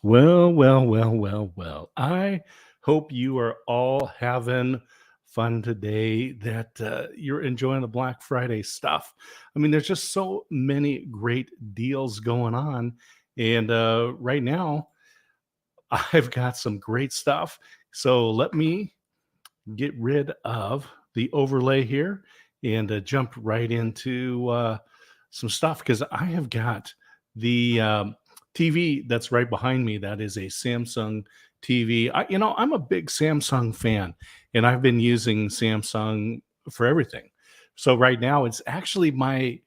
Well. I hope you are all having fun today, that you're enjoying the Black Friday stuff. I mean, there's just so many great deals going on. And right now, I've got some great stuff. So let me get rid of the overlay here and jump right into some stuff because I have got the TV that's right behind me. That is a Samsung TV. I'm a big Samsung fan, and I've been using Samsung for everything. So right now, it's actually my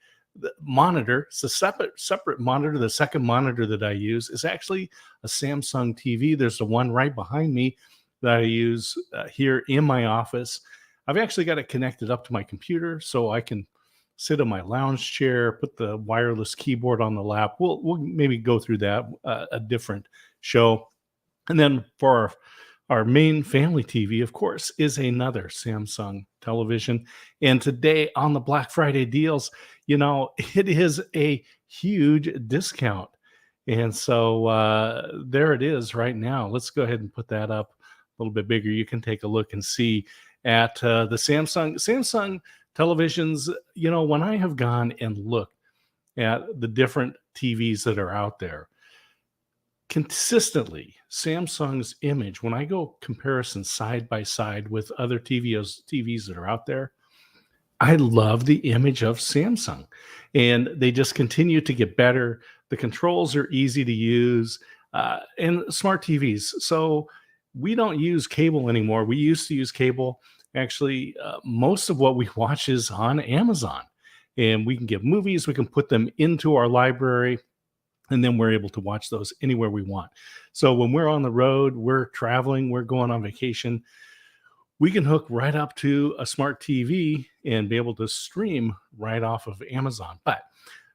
monitor. It's a separate monitor. The second monitor that I use is actually a Samsung TV. There's the one right behind me that I use here in my office. I've actually got it connected up to my computer so I can sit in my lounge chair, put the wireless keyboard on the lap. We'll maybe go through that a different show. And then for our main family TV, of course, is another Samsung television. And today on the Black Friday deals, it is a huge discount. And so there it is right now. Let's go ahead and put that up a little bit bigger. You can take a look and see at the Samsung televisions. When I have gone and looked at the different TVs that are out there, consistently Samsung's image, when I go comparison side by side with other TVs that are out there, I love the image of Samsung, and they just continue to get better. The controls are easy to use, and smart TVs. So we don't use cable anymore. We used to use cable. Actually, most of what we watch is on Amazon, and we can get movies. We can put them into our library, and then we're able to watch those anywhere we want. So when we're on the road, we're traveling, we're going on vacation, we can hook right up to a smart TV and be able to stream right off of Amazon. But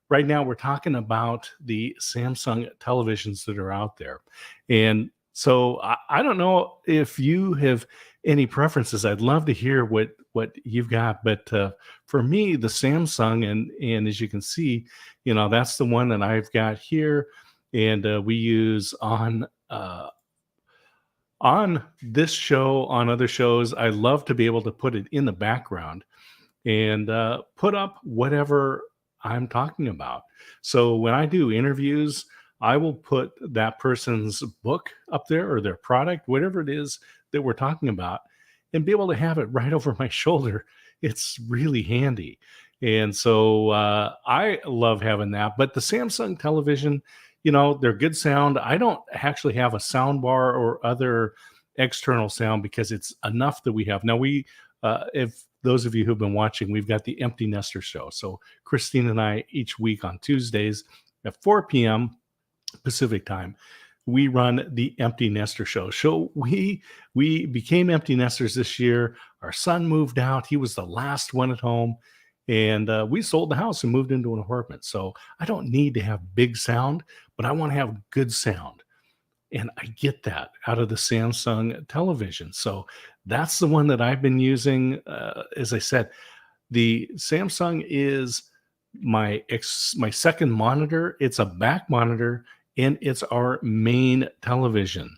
right now, we're talking about the Samsung televisions that are out there. And so I don't know if you have any preferences. I'd love to hear what you've got. But for me, the Samsung, and as you can see, that's the one that I've got here. And we use on this show, on other shows. I love to be able to put it in the background and put up whatever I'm talking about. So when I do interviews, I will put that person's book up there or their product, whatever it is that we're talking about, and be able to have it right over my shoulder. It's really handy. And so I love having that. But the Samsung television, they're good sound. I don't actually have a sound bar or other external sound because it's enough that we have. Now, if those of you who've been watching, we've got the Empty Nester Show. So Christine and I, each week on Tuesdays at 4 p.m. Pacific time, we run the Empty Nester Show. So we became empty nesters this year. Our son moved out. He was the last one at home. And we sold the house and moved into an apartment. So I don't need to have big sound, but I want to have good sound. And I get that out of the Samsung television. So that's the one that I've been using. As I said, the Samsung is my second monitor. It's a back monitor, and it's our main television.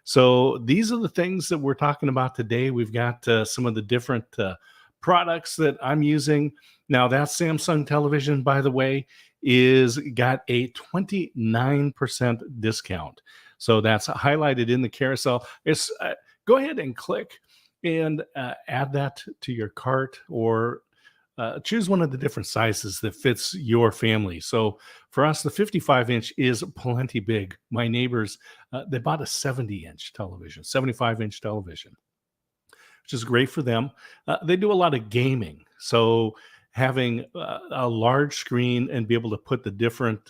So these are the things that we're talking about today. We've got some of the different products that I'm using. Now, that Samsung television, by the way, is got a 29% discount. So that's highlighted in the carousel. Go ahead and click and add that to your cart, or choose one of the different sizes that fits your family. So for us, the 55-inch is plenty big. My neighbors, they bought a 70-inch television, 75-inch television, which is great for them. They do a lot of gaming. So having a large screen and be able to put the different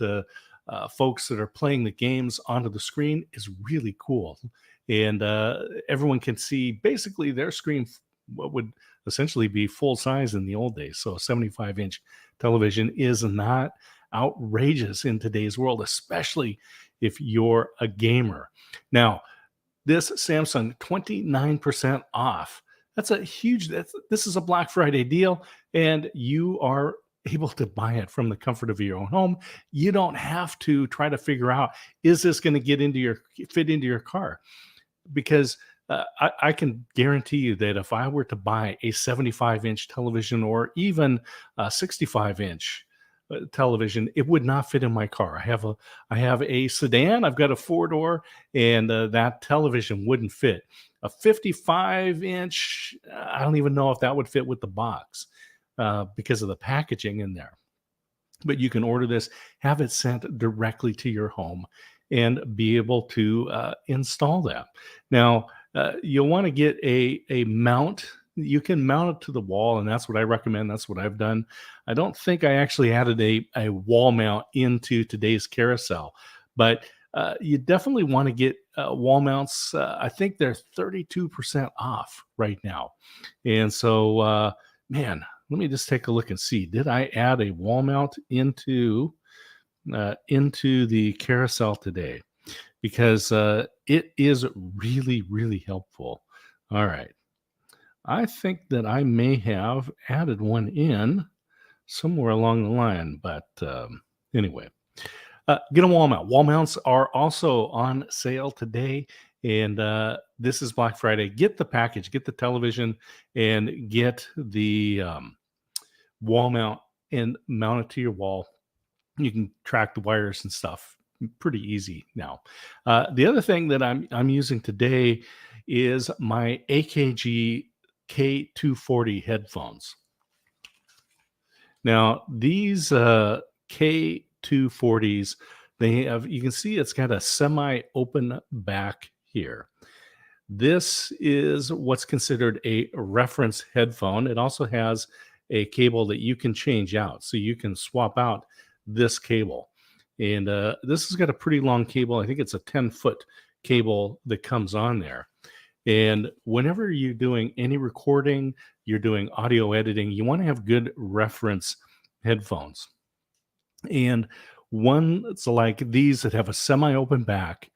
folks that are playing the games onto the screen is really cool. And everyone can see basically their screen, what would essentially be full size in the old days. So a 75-inch television is not outrageous in today's world, especially if you're a gamer. Now, this Samsung 29% off. That's a huge, this is a Black Friday deal, and you are able to buy it from the comfort of your own home. You don't have to try to figure out, is this going to fit into your car? Because I can guarantee you that if I were to buy a 75-inch television or even a 65-inch television, it would not fit in my car. I have a sedan. I've got a four door, and that television wouldn't fit. A 55-inch, I don't even know if that would fit with the box because of the packaging in there. But you can order this, have it sent directly to your home, and be able to install that. Now, you'll want to get a mount. You can mount it to the wall, and that's what I recommend. That's what I've done. I don't think I actually added a wall mount into today's carousel, but you definitely want to get wall mounts. I think they're 32% off right now. And so, man, let me just take a look and see. Did I add a wall mount into the carousel today? Because it is really, really helpful. All right. I think that I may have added one in somewhere along the line, but anyway, get a wall mount. Wall mounts are also on sale today, and this is Black Friday. Get the package, get the television, and get the wall mount and mount it to your wall. You can track the wires and stuff pretty easy now. The other thing that I'm using today is my AKG K240 headphones. Now these K240s, you can see it's got a semi-open back here. This is what's considered a reference headphone. It also has a cable that you can change out, so you can swap out this cable. And this has got a pretty long cable. I think it's a 10-foot cable that comes on there. And whenever you're doing any recording, you're doing audio editing, you want to have good reference headphones. And ones like these that have a semi-open back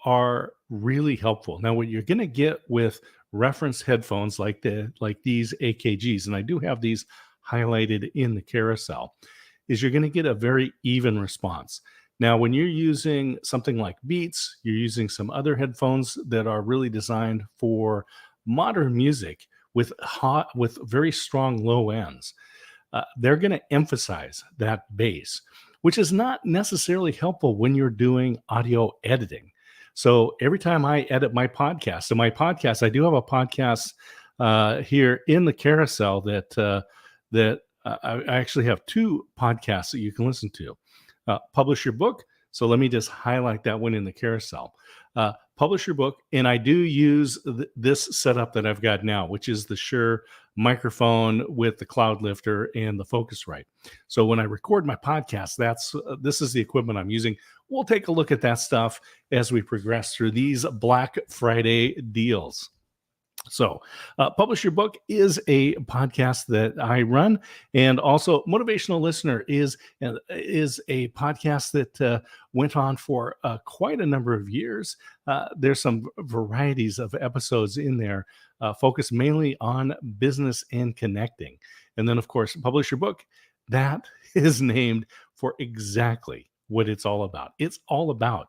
are really helpful. Now, what you're going to get with reference headphones like these AKGs, and I do have these highlighted in the carousel, is you're going to get a very even response. Now, when you're using something like Beats, you're using some other headphones that are really designed for modern music with very strong low ends. They're going to emphasize that bass, which is not necessarily helpful when you're doing audio editing. So every time I edit my podcast, I do have a podcast here in the carousel that I actually have two podcasts that you can listen to. Publish Your Book. So let me just highlight that one in the carousel. Publish Your Book. And I do use this setup that I've got now, which is the Shure microphone with the cloud lifter and the Focusrite. So when I record my podcast, this is the equipment I'm using. We'll take a look at that stuff as we progress through these Black Friday deals. So, Publish Your Book is a podcast that I run, and also Motivational Listener is a podcast that went on for quite a number of years. There's some varieties of episodes in there, focused mainly on business and connecting. And then, of course, Publish Your Book, that is named for exactly what it's all about. It's all about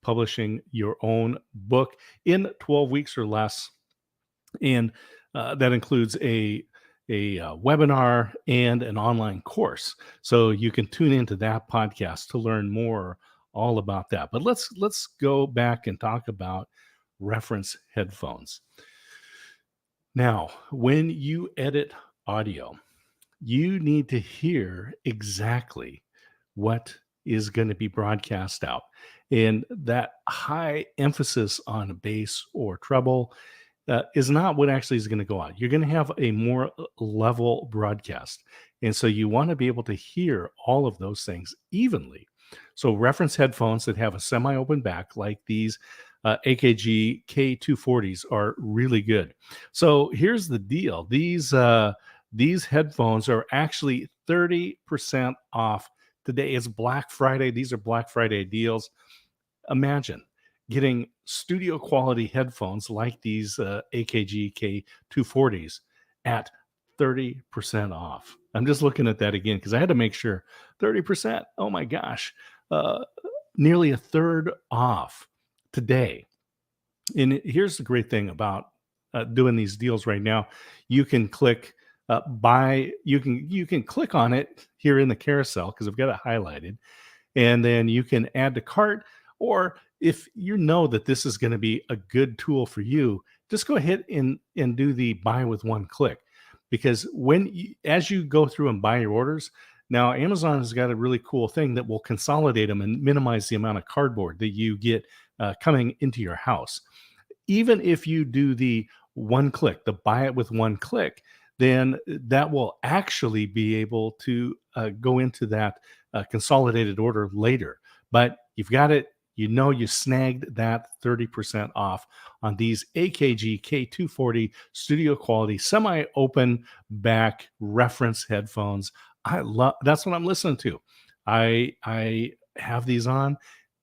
publishing your own book in 12 weeks or less. And that includes a webinar and an online course. So you can tune into that podcast to learn more all about that. But let's go back and talk about reference headphones. Now, when you edit audio, you need to hear exactly what is going to be broadcast out. And that high emphasis on bass or treble is not what actually is going to go on. You're going to have a more level broadcast. And so you want to be able to hear all of those things evenly. So reference headphones that have a semi-open back like these AKG K240s are really good. So here's the deal. These headphones are actually 30% off. Today is Black Friday. These are Black Friday deals. Imagine getting studio quality headphones like these AKG K240s at 30% off. I'm just looking at that again because I had to make sure 30%. Oh my gosh. Uh, Nearly a third off today. And here's the great thing about doing these deals right now. You can click buy. You can click on it here in the carousel because I've got it highlighted, and then you can add to cart. Or if you know that this is going to be a good tool for you, just go ahead and do the buy with one click. Because as you go through and buy your orders, now Amazon has got a really cool thing that will consolidate them and minimize the amount of cardboard that you get coming into your house. Even if you do the one click, the buy it with one click, then that will actually be able to go into that consolidated order later. But you've got it, you snagged that 30% off on these AKG K240 studio quality semi open back reference headphones. I love that's what I'm listening to. I have these on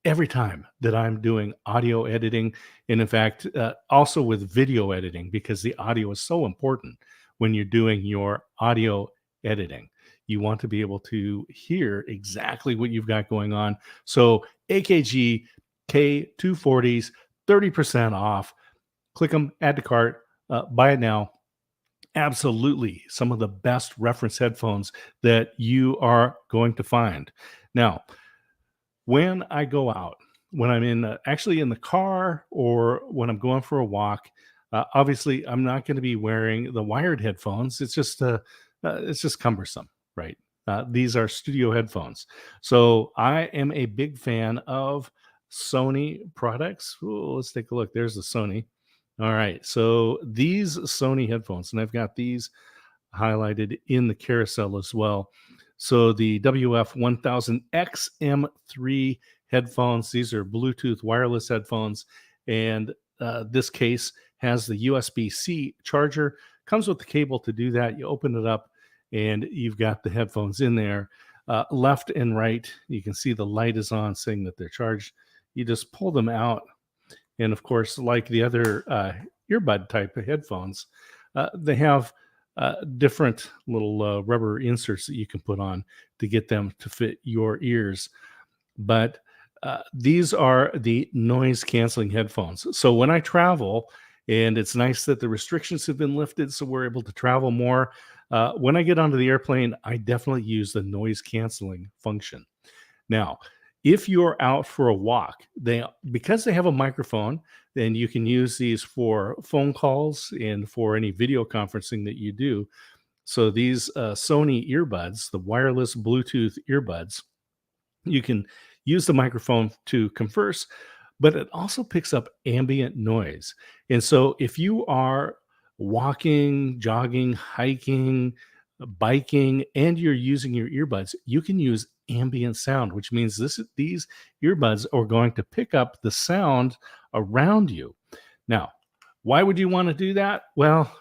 every time that I'm doing audio editing, and in fact, also with video editing, because the audio is so important when you're doing your audio editing. You want to be able to hear exactly what you've got going on. So AKG K240s, 30% off. Click them, add to cart, buy it now. Absolutely, some of the best reference headphones that you are going to find. Now, when I go out, when I'm actually in the car or when I'm going for a walk, obviously I'm not going to be wearing the wired headphones. It's just cumbersome, right? These are studio headphones, so I am a big fan of Sony products. Ooh, let's take a look. There's the Sony. All right, so these Sony headphones, and I've got these highlighted in the carousel as well. So the WF-1000 XM3 headphones, these are Bluetooth wireless headphones, and this case has the USB-C charger. Comes with the cable to do that. You open it up, and you've got the headphones in there. Left and right, you can see the light is on, saying that they're charged. You just pull them out, and of course, like the other earbud type of headphones, they have different little rubber inserts that you can put on to get them to fit your ears. But these are the noise canceling headphones. So when I travel, and it's nice that the restrictions have been lifted, so we're able to travel more. When I get onto the airplane, I definitely use the noise canceling function. Now, if you're out for a walk, because they have a microphone, then you can use these for phone calls and for any video conferencing that you do. So these Sony earbuds, the wireless Bluetooth earbuds, you can use the microphone to converse, but it also picks up ambient noise. And so if you are walking, jogging, hiking, biking, and you're using your earbuds, you can use ambient sound, which means these earbuds are going to pick up the sound around you. Now, why would you want to do that? Well,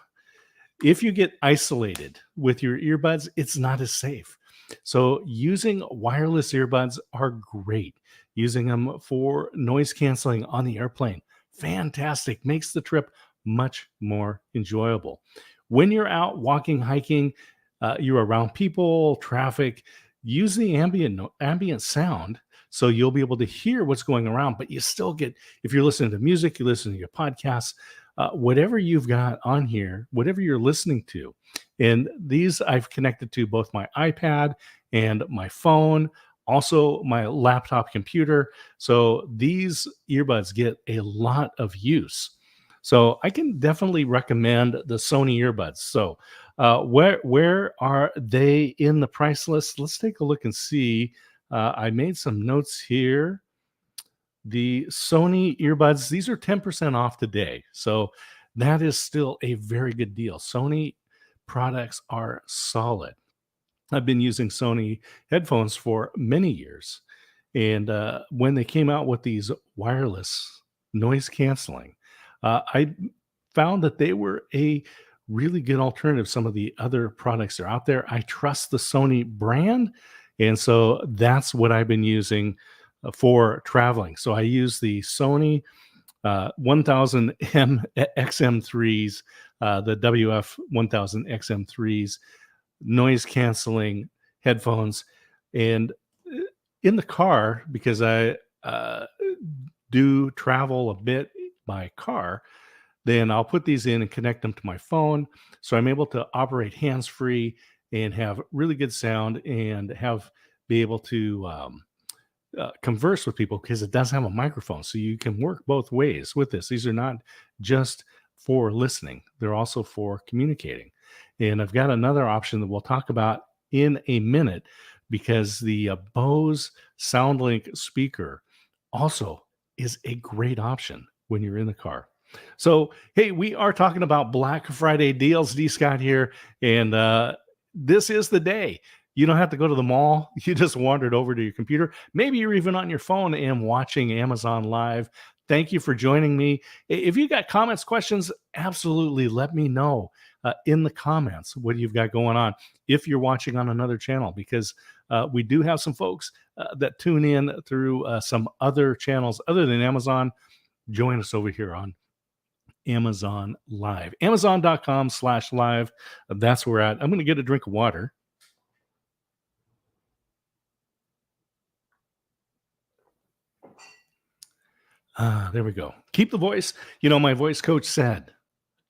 if you get isolated with your earbuds, it's not as safe. So using wireless earbuds are great. Using them for noise canceling on the airplane, fantastic. Makes the trip much more enjoyable. When you're out walking, hiking, you're around people, traffic, use the ambient sound so you'll be able to hear what's going around, but you still get, if you're listening to music, you listen to your podcasts, whatever you've got on here, whatever you're listening to. And these I've connected to both my iPad and my phone, also my laptop computer. So these earbuds get a lot of use. So I can definitely recommend the Sony earbuds. So where are they in the price list? Let's take a look and see. I made some notes here. The Sony earbuds, these are 10% off today. So that is still a very good deal. Sony products are solid. I've been using Sony headphones for many years. And when they came out with these wireless noise canceling, I found that they were a really good alternative to some of the other products that are out there. I trust the Sony brand. And so that's what I've been using for traveling. So I use the Sony 1000 XM3s, the WF 1000 XM3s. noise canceling headphones. And in the car, because I do travel a bit by car, then I'll put these in and connect them to my phone. So I'm able to operate hands free and have really good sound and have be able to converse with people because it does have a microphone. So you can work both ways with this. These are not just for listening, they're also for communicating. And I've got another option that we'll talk about in a minute because the Bose SoundLink speaker also is a great option when you're in the car. So, hey, we are talking about Black Friday deals. D Scott here, and this is the day. You don't have to go to the mall. You just wandered over to your computer. Maybe you're even on your phone and watching Amazon Live. Thank you for joining me. If you got comments, questions, absolutely let me know in the comments what you've got going on if you're watching on another channel, because we do have some folks that tune in through some other channels other than Amazon. Join us over here on Amazon Live. Amazon.com/live. That's where we're at. I'm going to get a drink of water. There we go. Keep the voice. You know, my voice coach said,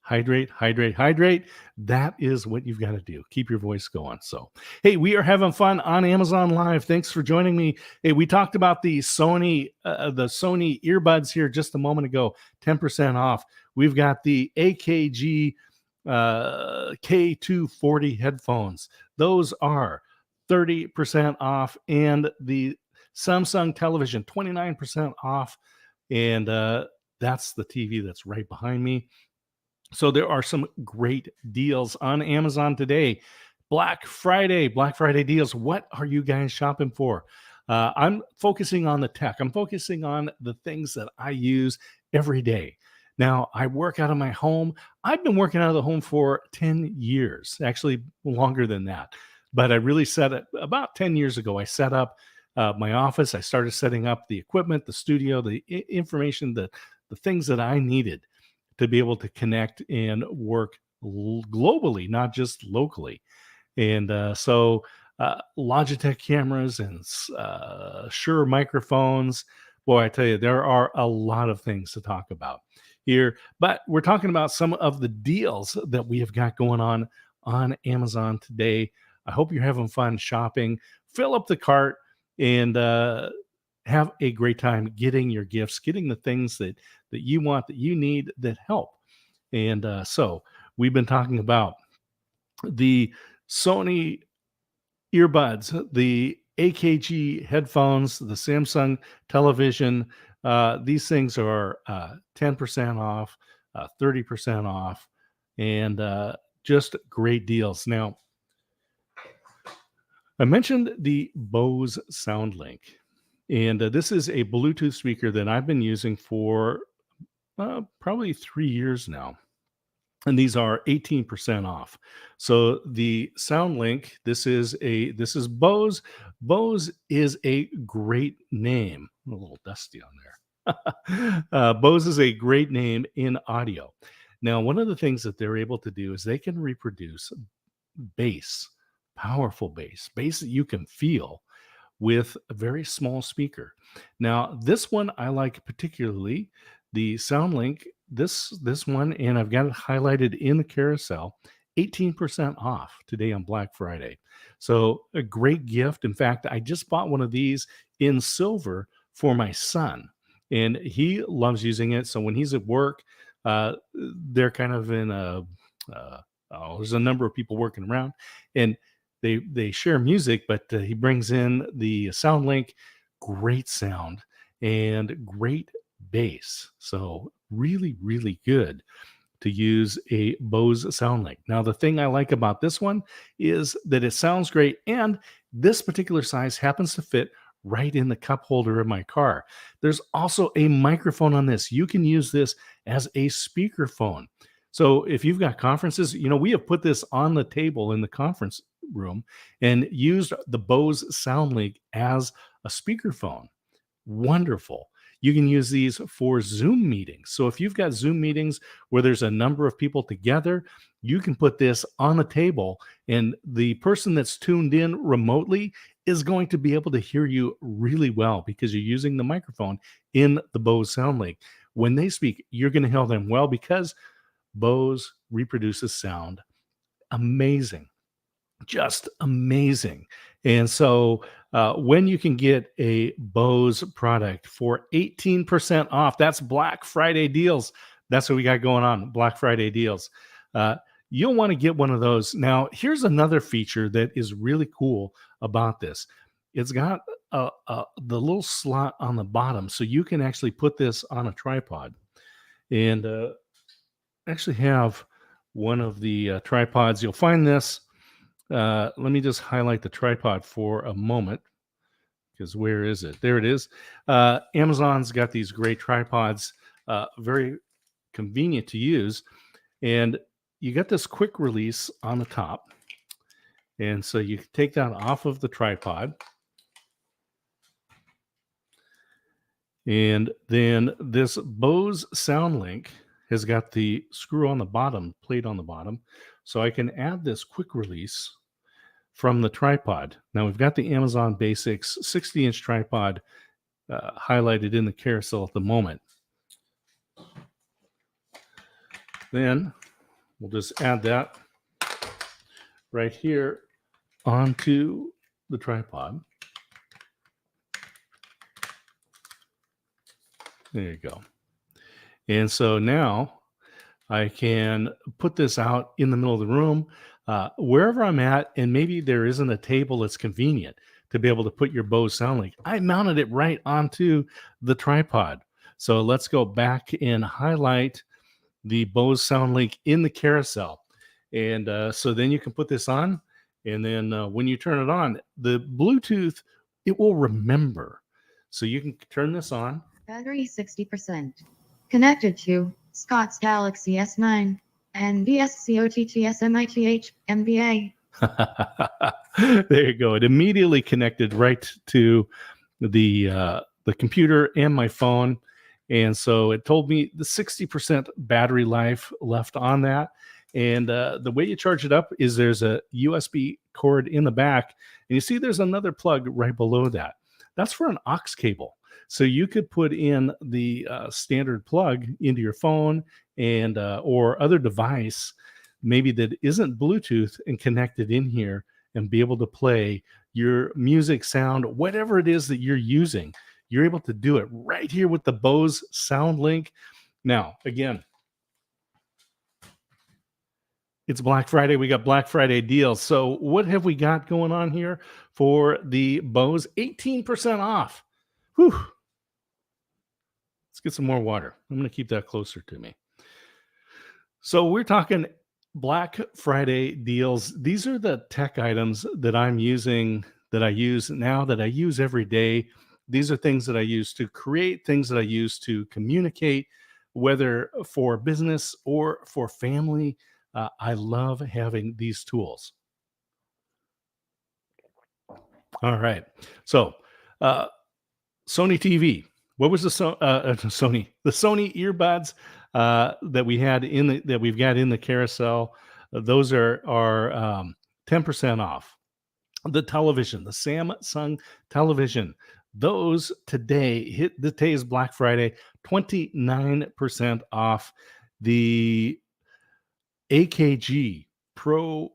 hydrate, hydrate, hydrate. That is what you've got to do. Keep your voice going. So, hey, we are having fun on Amazon Live. Thanks for joining me. Hey, we talked about the Sony earbuds here just a moment ago. 10% off. We've got the AKG K240 headphones. Those are 30% off, and the Samsung television 29% off. And that's the TV that's right behind me. So there are some great deals on Amazon today. Black Friday deals. What are you guys shopping for? I'm focusing on the tech. I'm focusing on the things that I use every day. Now, I work out of my home. I've been working out of the home for 10 years, actually longer than that. But I really set it about 10 years ago. I set up my office. I started setting up the equipment, the studio, the information, the things that I needed to be able to connect and work globally, not just locally. And so Logitech cameras and Shure microphones. Boy, I tell you, there are a lot of things to talk about here. But we're talking about some of the deals that we have got going on Amazon today. I hope you're having fun shopping. Fill up the cart and have a great time getting your gifts, getting the things that you want, that you need, that help. And so we've been talking about the Sony earbuds, the AKG headphones, the Samsung television. These things are 10% off, 30% off, and just great deals. Now, I mentioned the Bose SoundLink, and this is a Bluetooth speaker that I've been using for probably 3 years now. And these are 18% off. So the SoundLink, this is Bose. Bose is a great name. A little dusty on there. Bose is a great name in audio. Now, one of the things that they're able to do is they can reproduce bass, powerful bass that you can feel with a very small speaker. Now, this one I like particularly, the SoundLink, this one, and I've got it highlighted in the carousel, 18% off today on Black Friday. So a great gift. In fact, I just bought one of these in silver for my son, and he loves using it. So when he's at work, they're kind of in there's a number of people working around, and they share music, but he brings in the SoundLink. Great sound and great bass. So really, really good to use a Bose SoundLink. Now, the thing I like about this one is that it sounds great, and this particular size happens to fit right in the cup holder of my car. There's also a microphone on this. You can use this as a speakerphone. So if you've got conferences, we have put this on the table in the conference room and used the Bose SoundLink as a speakerphone. Wonderful. You can use these for Zoom meetings. So if you've got Zoom meetings where there's a number of people together, you can put this on the table, and the person that's tuned in remotely is going to be able to hear you really well because you're using the microphone in the Bose SoundLink. When they speak, you're going to hear them well because Bose reproduces sound amazing, just amazing. And so when you can get a Bose product for 18% off, that's Black Friday deals. That's what we got going on, Black Friday deals. Uh, you'll want to get one of those. Now, here's another feature that is really cool about this. It's got the little slot on the bottom, so you can actually put this on a tripod and actually have one of the tripods. You'll find this. Let me just highlight the tripod for a moment because where is it? There it is. Amazon's got these great tripods, very convenient to use. And you got this quick release on the top. And so you take that off of the tripod. And then this Bose SoundLink has got the screw on the bottom, plate on the bottom. So I can add this quick release from the tripod. Now we've got the Amazon Basics 60-inch tripod highlighted in the carousel at the moment. Then we'll just add that right here onto the tripod. There you go. And so now I can put this out in the middle of the room, wherever I'm at, and maybe there isn't a table that's convenient to be able to put your Bose SoundLink. I mounted it right onto the tripod. So let's go back and highlight the Bose SoundLink in the carousel. And so then you can put this on, and then when you turn it on, the Bluetooth, it will remember. So you can turn this on. Battery 60%. Connected to Scott's Galaxy S9 and VSCOTTSMITH MBA. There you go. It immediately connected right to the computer and my phone. And so it told me the 60% battery life left on that. And the way you charge it up is there's a USB cord in the back. And you see there's another plug right below that. That's for an aux cable. So you could put in the standard plug into your phone and or other device, maybe that isn't Bluetooth, and connect it in here and be able to play your music, sound, whatever it is that you're using. You're able to do it right here with the Bose SoundLink. Now, again, it's Black Friday. We got Black Friday deals. So what have we got going on here for the Bose? 18% off. Whew. Let's get some more water. I'm going to keep that closer to me. So we're talking Black Friday deals. These are the tech items that I'm using, that I use now, that I use every day. These are things that I use to create, things that I use to communicate, whether for business or for family. I love having these tools. All right. So Sony TV. What was the Sony earbuds that we had that we've got in the carousel? Those are 10% off. The television, the Samsung television, those today's Black Friday, 29% off. The AKG Pro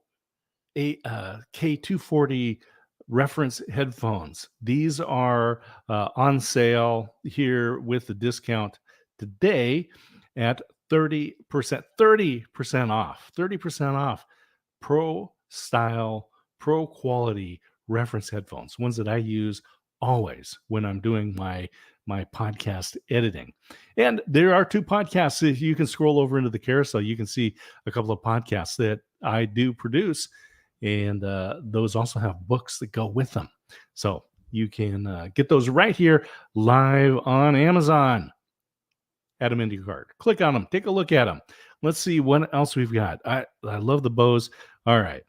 K240 reference headphones. These are on sale here with the discount today at 30%, 30% off, 30% off. Pro style, pro quality reference headphones, ones that I use always when I'm doing my podcast editing. And there are 2 podcasts. If you can scroll over into the carousel, you can see a couple of podcasts that I do produce. And those also have books that go with them. So you can get those right here live on Amazon. Add them into your cart. Click on them. Take a look at them. Let's see what else we've got. I love the Bose. All right.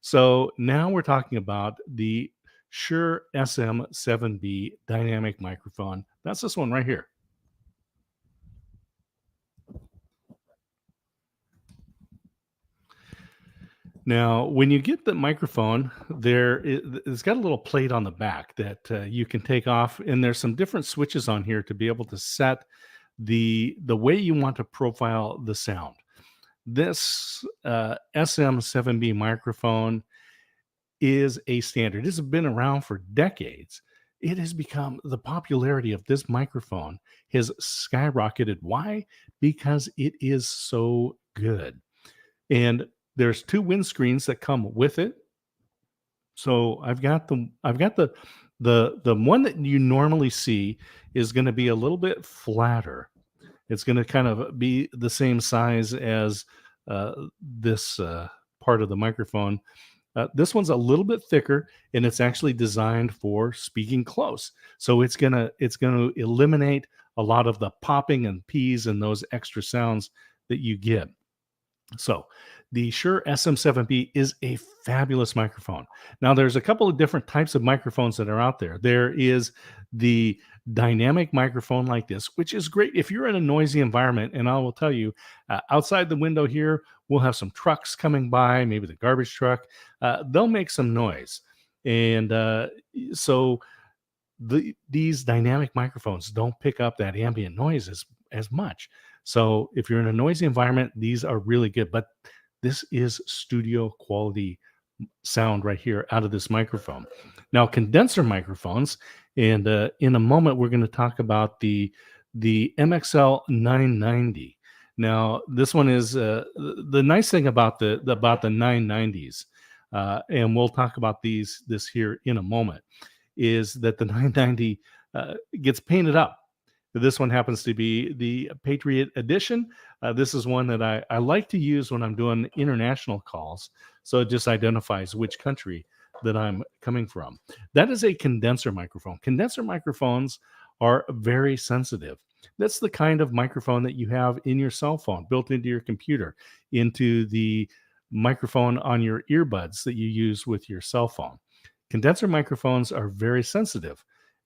So now we're talking about the Shure SM7B dynamic microphone. That's this one right here. Now, when you get the microphone, it's got a little plate on the back that you can take off, and there's some different switches on here to be able to set the way you want to profile the sound. This SM7B microphone is a standard. It's been around for decades. It has become the popularity of this microphone has skyrocketed. Why? Because it is so good. And there's two windscreens that come with it. So I've got the one that you normally see is going to be a little bit flatter. It's going to kind of be the same size as this part of the microphone. This one's a little bit thicker, and it's actually designed for speaking close. So it's gonna eliminate a lot of the popping and peas and those extra sounds that you get. So, the Shure SM7B is a fabulous microphone. Now, there's a couple of different types of microphones that are out there. There is the dynamic microphone like this, which is great if you're in a noisy environment. And I will tell you, outside the window here, we'll have some trucks coming by, maybe the garbage truck. They'll make some noise. And so, these dynamic microphones don't pick up that ambient noise as much. So if you're in a noisy environment, these are really good. But this is studio quality sound right here out of this microphone. Now, condenser microphones, and in a moment we're going to talk about the MXL 990. Now, this one is the nice thing about the 990s, and we'll talk about this here in a moment, is that the 990 gets painted up. This one happens to be the Patriot Edition. This is one that I like to use when I'm doing international calls. So it just identifies which country that I'm coming from. That is a condenser microphone. Condenser microphones are very sensitive. That's the kind of microphone that you have in your cell phone, built into your computer, into the microphone on your earbuds that you use with your cell phone. Condenser microphones are very sensitive,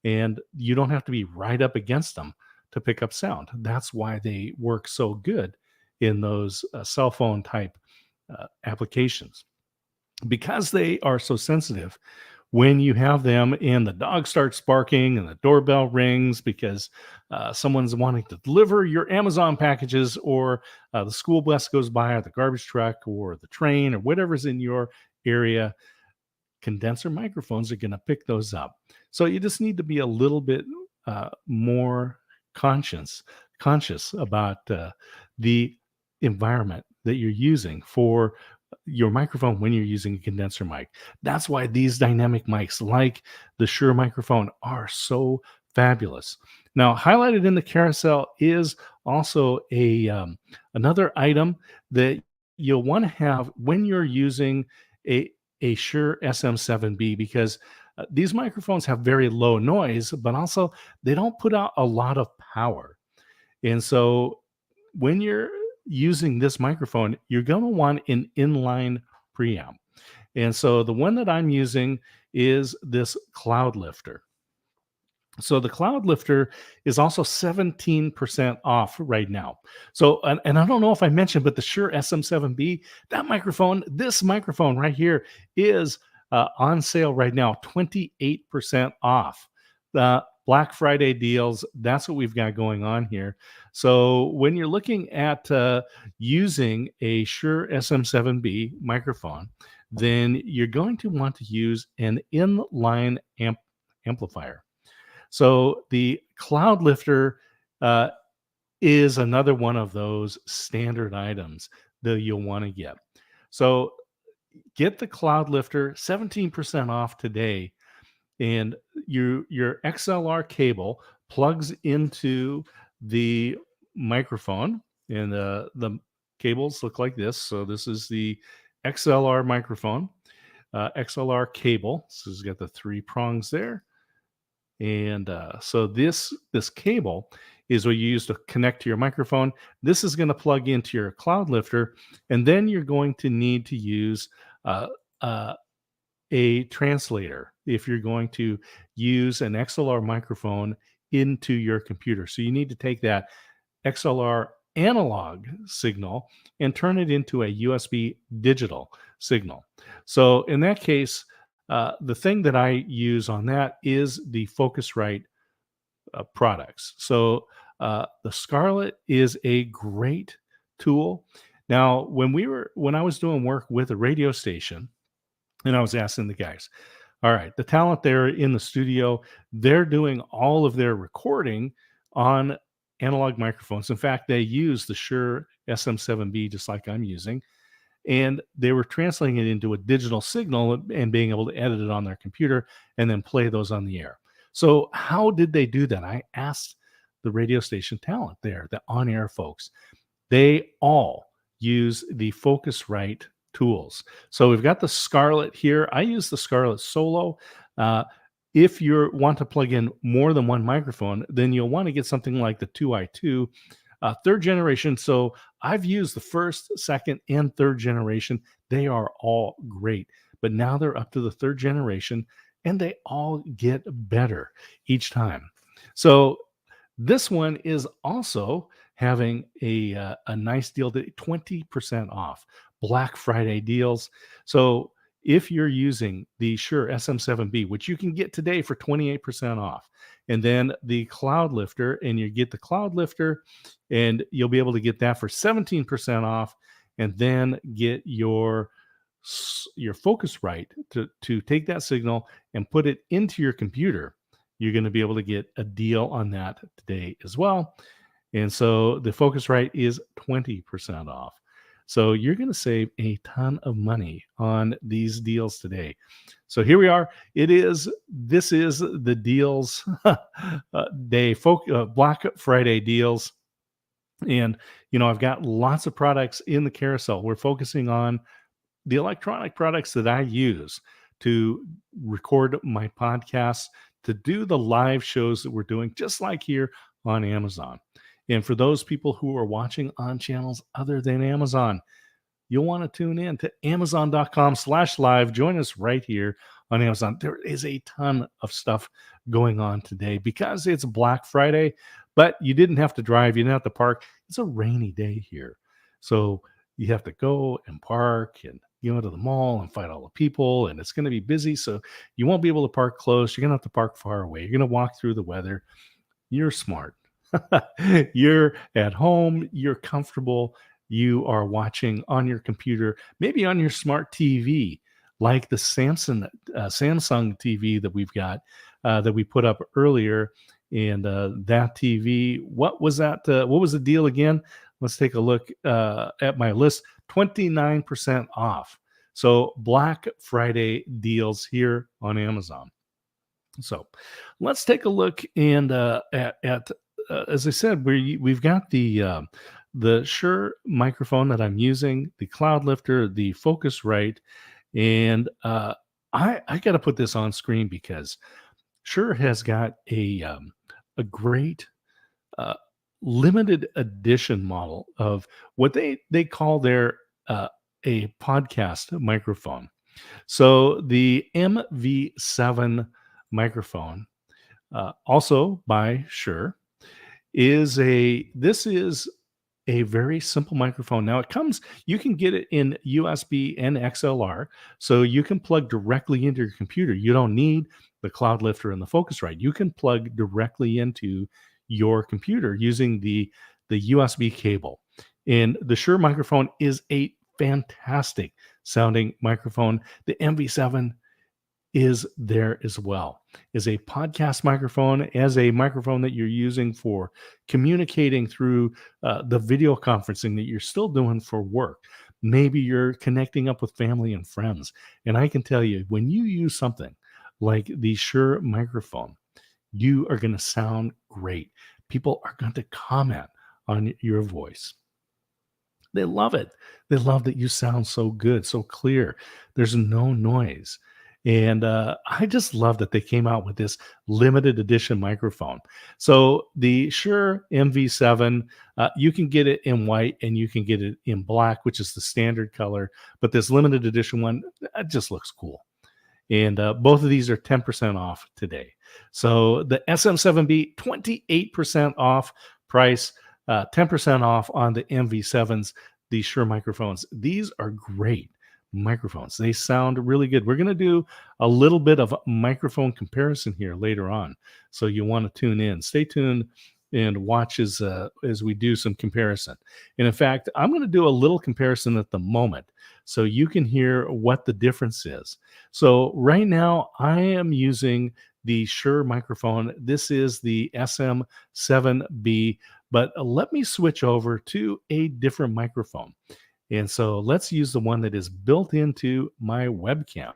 and you don't have to be right up against them to pick up sound. That's why they work so good in those cell phone type applications. Because they are so sensitive, when you have them and the dog starts barking and the doorbell rings because someone's wanting to deliver your Amazon packages, or the school bus goes by, or the garbage truck, or the train, or whatever's in your area, condenser microphones are going to pick those up. So you just need to be a little bit more conscious about the environment that you're using for your microphone when you're using a condenser mic. That's why these dynamic mics, like the Shure microphone, are so fabulous. Now, highlighted in the carousel is also another item that you'll want to have when you're using a Shure SM7B, because these microphones have very low noise, but also they don't put out a lot of power. And so when you're using this microphone, you're going to want an inline preamp. And so the one that I'm using is this Cloud Lifter. So the Cloud Lifter is also 17% off right now. So, and I don't know if I mentioned, but the Shure SM7B, this microphone right here is on sale right now, 28% off. The Black Friday deals, that's what we've got going on here. So when you're looking at using a Shure SM7B microphone, then you're going to want to use an inline amplifier. So the Cloud Lifter is another one of those standard items that you'll want to get. So get the Cloud Lifter, 17% off today, and your XLR cable plugs into the microphone, and the cables look like this. So this is the XLR microphone, XLR cable. So it's got the 3 prongs there. And so this cable is what you use to connect to your microphone. This is going to plug into your Cloud Lifter, and then you're going to need to use a translator if you're going to use an XLR microphone into your computer. So you need to take that XLR analog signal and turn it into a USB digital. signal. So in that case, the thing that I use on that is the Focusrite products. So the Scarlett is a great tool. Now, when I was doing work with a radio station, and I was asking the guys, all right, the talent there in the studio, they're doing all of their recording on analog microphones. In fact, they use the Shure SM7B just like I'm using, and they were translating it into a digital signal and being able to edit it on their computer and then play those on the air. So how did they do that? I asked the radio station talent there, the on-air folks. They all use the Focusrite tools. So we've got the Scarlett here. I use the Scarlett Solo. If you want to plug in more than one microphone, then you'll want to get something like the 2i2 third generation. So I've used the first, second, and third generation. They are all great, but now they're up to the third generation, and they all get better each time. So this one is also having a nice deal, 20% off, Black Friday deals. So if you're using the Shure SM7B, which you can get today for 28% off, and then the Cloud Lifter, and you get the Cloud Lifter, and you'll be able to get that for 17% off, and then get your Focusrite to take that signal and put it into your computer. You're going to be able to get a deal on that today as well. And so the Focusrite is 20% off. So you're going to save a ton of money on these deals today. So here we are. This is the deals day, Black Friday deals. And, I've got lots of products in the carousel. We're focusing on the electronic products that I use to record my podcasts, to do the live shows that we're doing, just like here on Amazon. And for those people who are watching on channels other than Amazon, you'll want to tune in to amazon.com/live. Join us right here on Amazon. There is a ton of stuff going on today because it's Black Friday, but you didn't have to drive. You didn't have to park. It's a rainy day here. So you have to go and park and to the mall and fight all the people, and it's going to be busy. So you won't be able to park close. You're going to have to park far away. You're going to walk through the weather. You're smart. You're at home. You're comfortable. You are watching on your computer, maybe on your smart TV, like the Samsung TV that we've got that we put up earlier. And that TV, what was that? What was the deal again? Let's take a look at my list. 29% off. So Black Friday deals here on Amazon. So let's take a look and at as I said, we've got the Shure microphone that I'm using, the Cloud Lifter, the Focusrite, and I got to put this on screen because Shure has got a great limited edition model of what they call their a podcast microphone. So the MV7 microphone, also by Shure, this is a very simple microphone. Now you can get it in USB and XLR, so you can plug directly into your computer. You don't need the Cloud Lifter and the Focusrite. You can plug directly into your computer using the USB cable. And the Shure microphone is a fantastic sounding microphone. The MV7 is there as well, is a podcast microphone, as a microphone that you're using for communicating through the video conferencing that you're still doing for work. Maybe you're connecting up with family and friends. And I can tell you, when you use something like the Shure microphone, you are going to sound great. People are going to comment on your voice. They love it. They love that you sound so good, so clear. There's no noise. And I just love that they came out with this limited edition microphone. So the Shure MV7, you can get it in white and you can get it in black, which is the standard color. But this limited edition one, it just looks cool. And both of these are 10% off today. So the SM7B, 28% off price, 10% off on the MV7s, the Shure microphones. These are great microphones. They sound really good. We're going to do a little bit of microphone comparison here later on, so you want to tune in. Stay tuned and watch as we do some comparison. And in fact, I'm going to do a little comparison at the moment so you can hear what the difference is. So right now I am using the Shure microphone. This is the SM7B, but let me switch over to a different microphone. And so let's use the one that is built into my webcam.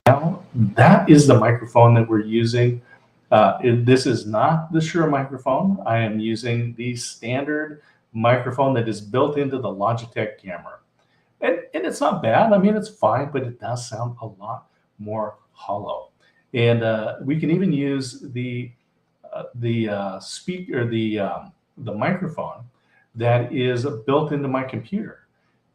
Now, that is the microphone that we're using. This is not the Shure microphone. I am using the standard microphone that is built into the Logitech camera. And it's not bad. I mean, it's fine, but it does sound a lot more hollow. And we can even use the speaker, the microphone that is built into my computer.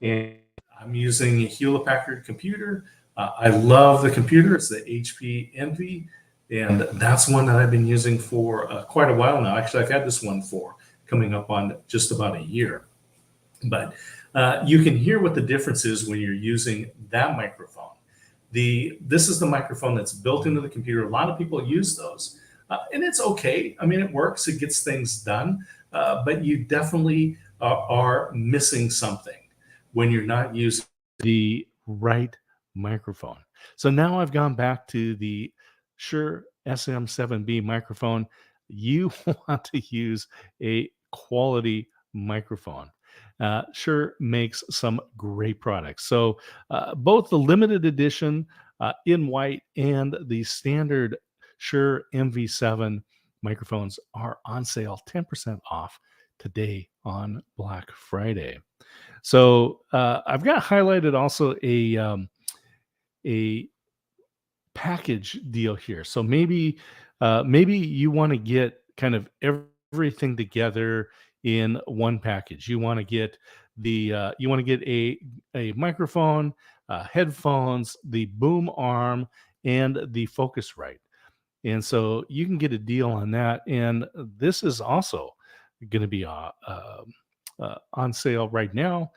And I'm using a Hewlett Packard computer. I love the computer. It's the HP Envy, and that's one that I've been using for quite a while now. Actually, I've had this one for coming up on just about a year. But you can hear what the difference is when you're using that microphone. This is the microphone that's built into the computer. A lot of people use those, and it's okay. I mean, it works. It gets things done, but you definitely are missing something when you're not using the right microphone. So now I've gone back to the Shure SM7B microphone. You want to use a quality microphone. Shure makes some great products. So both the limited edition in white and the standard Shure MV7 microphones are on sale 10% off today on Black Friday. So I've got highlighted also a package deal here. So maybe you want to get kind of everything together in one package. You want to get a microphone, headphones, the boom arm, and the Focusrite. And so you can get a deal on that. And this is also going to be on sale right now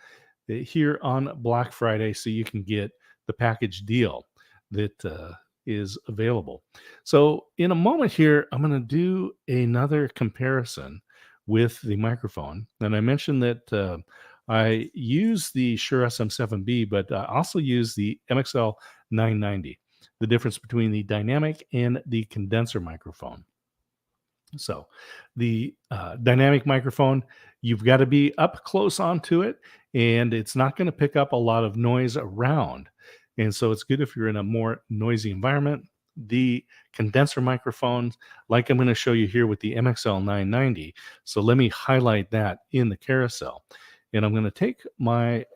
here on Black Friday, so you can get the package deal that is available. So in a moment here, I'm going to do another comparison with the microphone. And I mentioned that I use the Shure SM7B, but I also use the MXL 990, the difference between the dynamic and the condenser microphone. So the dynamic microphone, you've got to be up close onto it, and it's not going to pick up a lot of noise around. And so it's good if you're in a more noisy environment. The condenser microphones, like I'm going to show you here with the MXL 990. So let me highlight that in the carousel. And I'm going to take my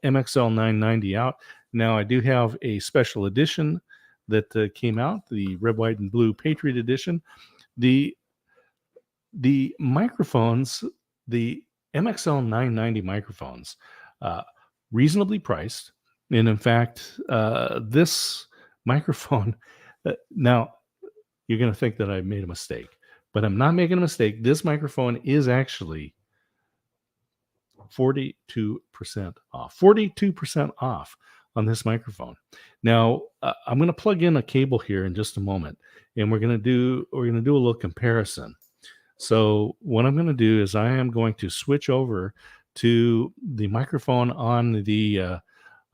MXL 990 out. Now I do have a special edition that came out, the red, white, and blue Patriot edition. The microphones, the MXL 990 microphones, reasonably priced. And in fact, this microphone, now you're going to think that I made a mistake, but I'm not making a mistake. This microphone is actually 42% off. 42% off on this microphone. Now, I'm going to plug in a cable here in just a moment, and we're going to do a little comparison. So what I'm going to do is I am going to switch over to the microphone on the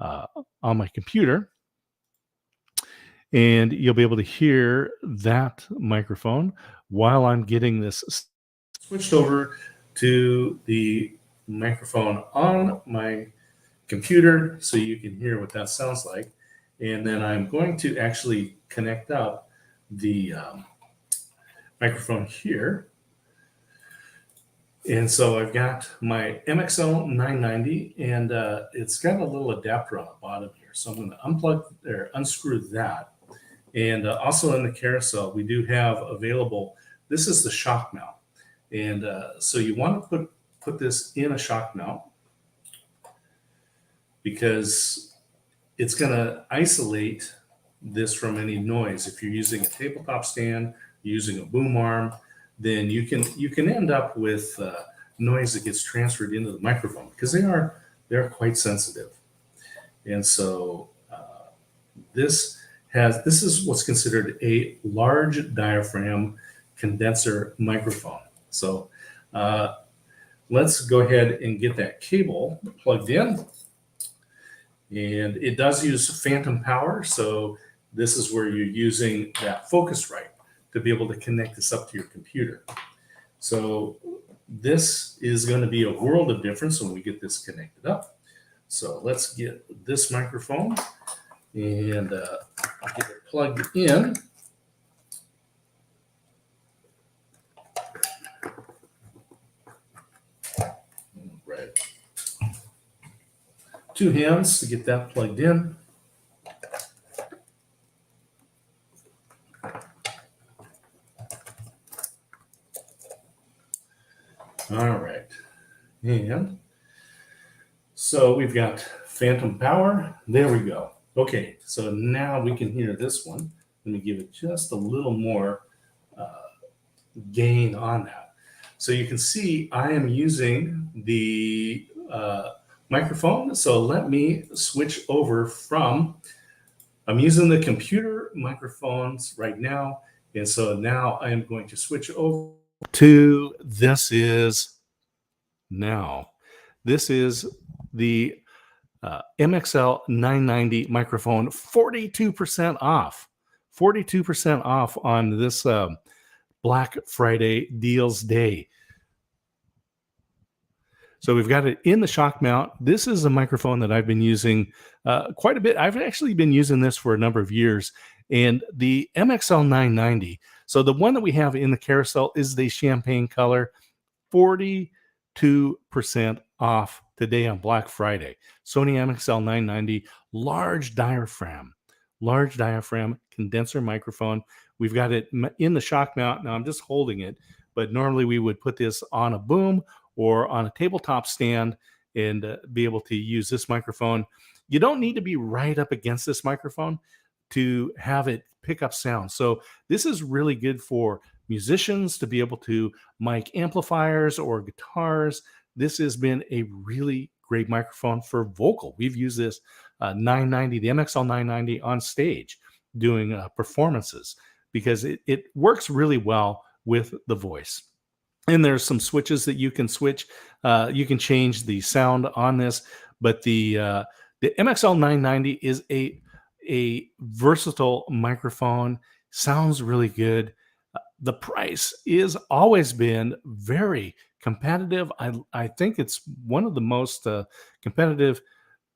on my computer, and you'll be able to hear that microphone while I'm getting this switched over to the microphone on my computer so you can hear what that sounds like. And then I'm going to actually connect up the microphone here. And so I've got my MXL 990, and it's got a little adapter on the bottom here. So I'm going to unplug or unscrew that. And also in the carousel, we do have available, this is the shock mount. And so you want to put this in a shock mount because it's going to isolate this from any noise. If you're using a tabletop stand, using a boom arm, then you can end up with noise that gets transferred into the microphone because they're quite sensitive. And so this is what's considered a large diaphragm condenser microphone. So let's go ahead and get that cable plugged in. And it does use phantom power. So this is where you're using that Focusrite to be able to connect this up to your computer. So this is going to be a world of difference when we get this connected up. So let's get this microphone and get it plugged in. Right. 2 hands to get that plugged in. All right. And so we've got phantom power. There we go. Okay, so now we can hear this one. Let me give it just a little more gain on that. So you can see I am using the microphone. So let me switch over from, I'm using the computer microphones right now. And so now I am going to switch over to this is the MXL 990 microphone, 42% off. 42% off on this Black Friday deals day. So we've got it in the shock mount. This is a microphone that I've been using quite a bit. I've actually been using this for a number of years. And the MXL 990, so the one that we have in the carousel is the champagne color, 42% off today on Black Friday. Sony MXL 990, large diaphragm condenser microphone. We've got it in the shock mount. Now I'm just holding it, but normally we would put this on a boom or on a tabletop stand and be able to use this microphone. You don't need to be right up against this microphone to have it pick up sound. So this is really good for musicians to be able to mic amplifiers or guitars. This has been a really great microphone for vocal. We've used this 990, the MXL 990 on stage doing performances because it works really well with the voice. And there's some switches that you can switch. You can change the sound on this, but the MXL 990 is a versatile microphone, sounds really good. The price is always been very competitive. I think it's one of the most competitive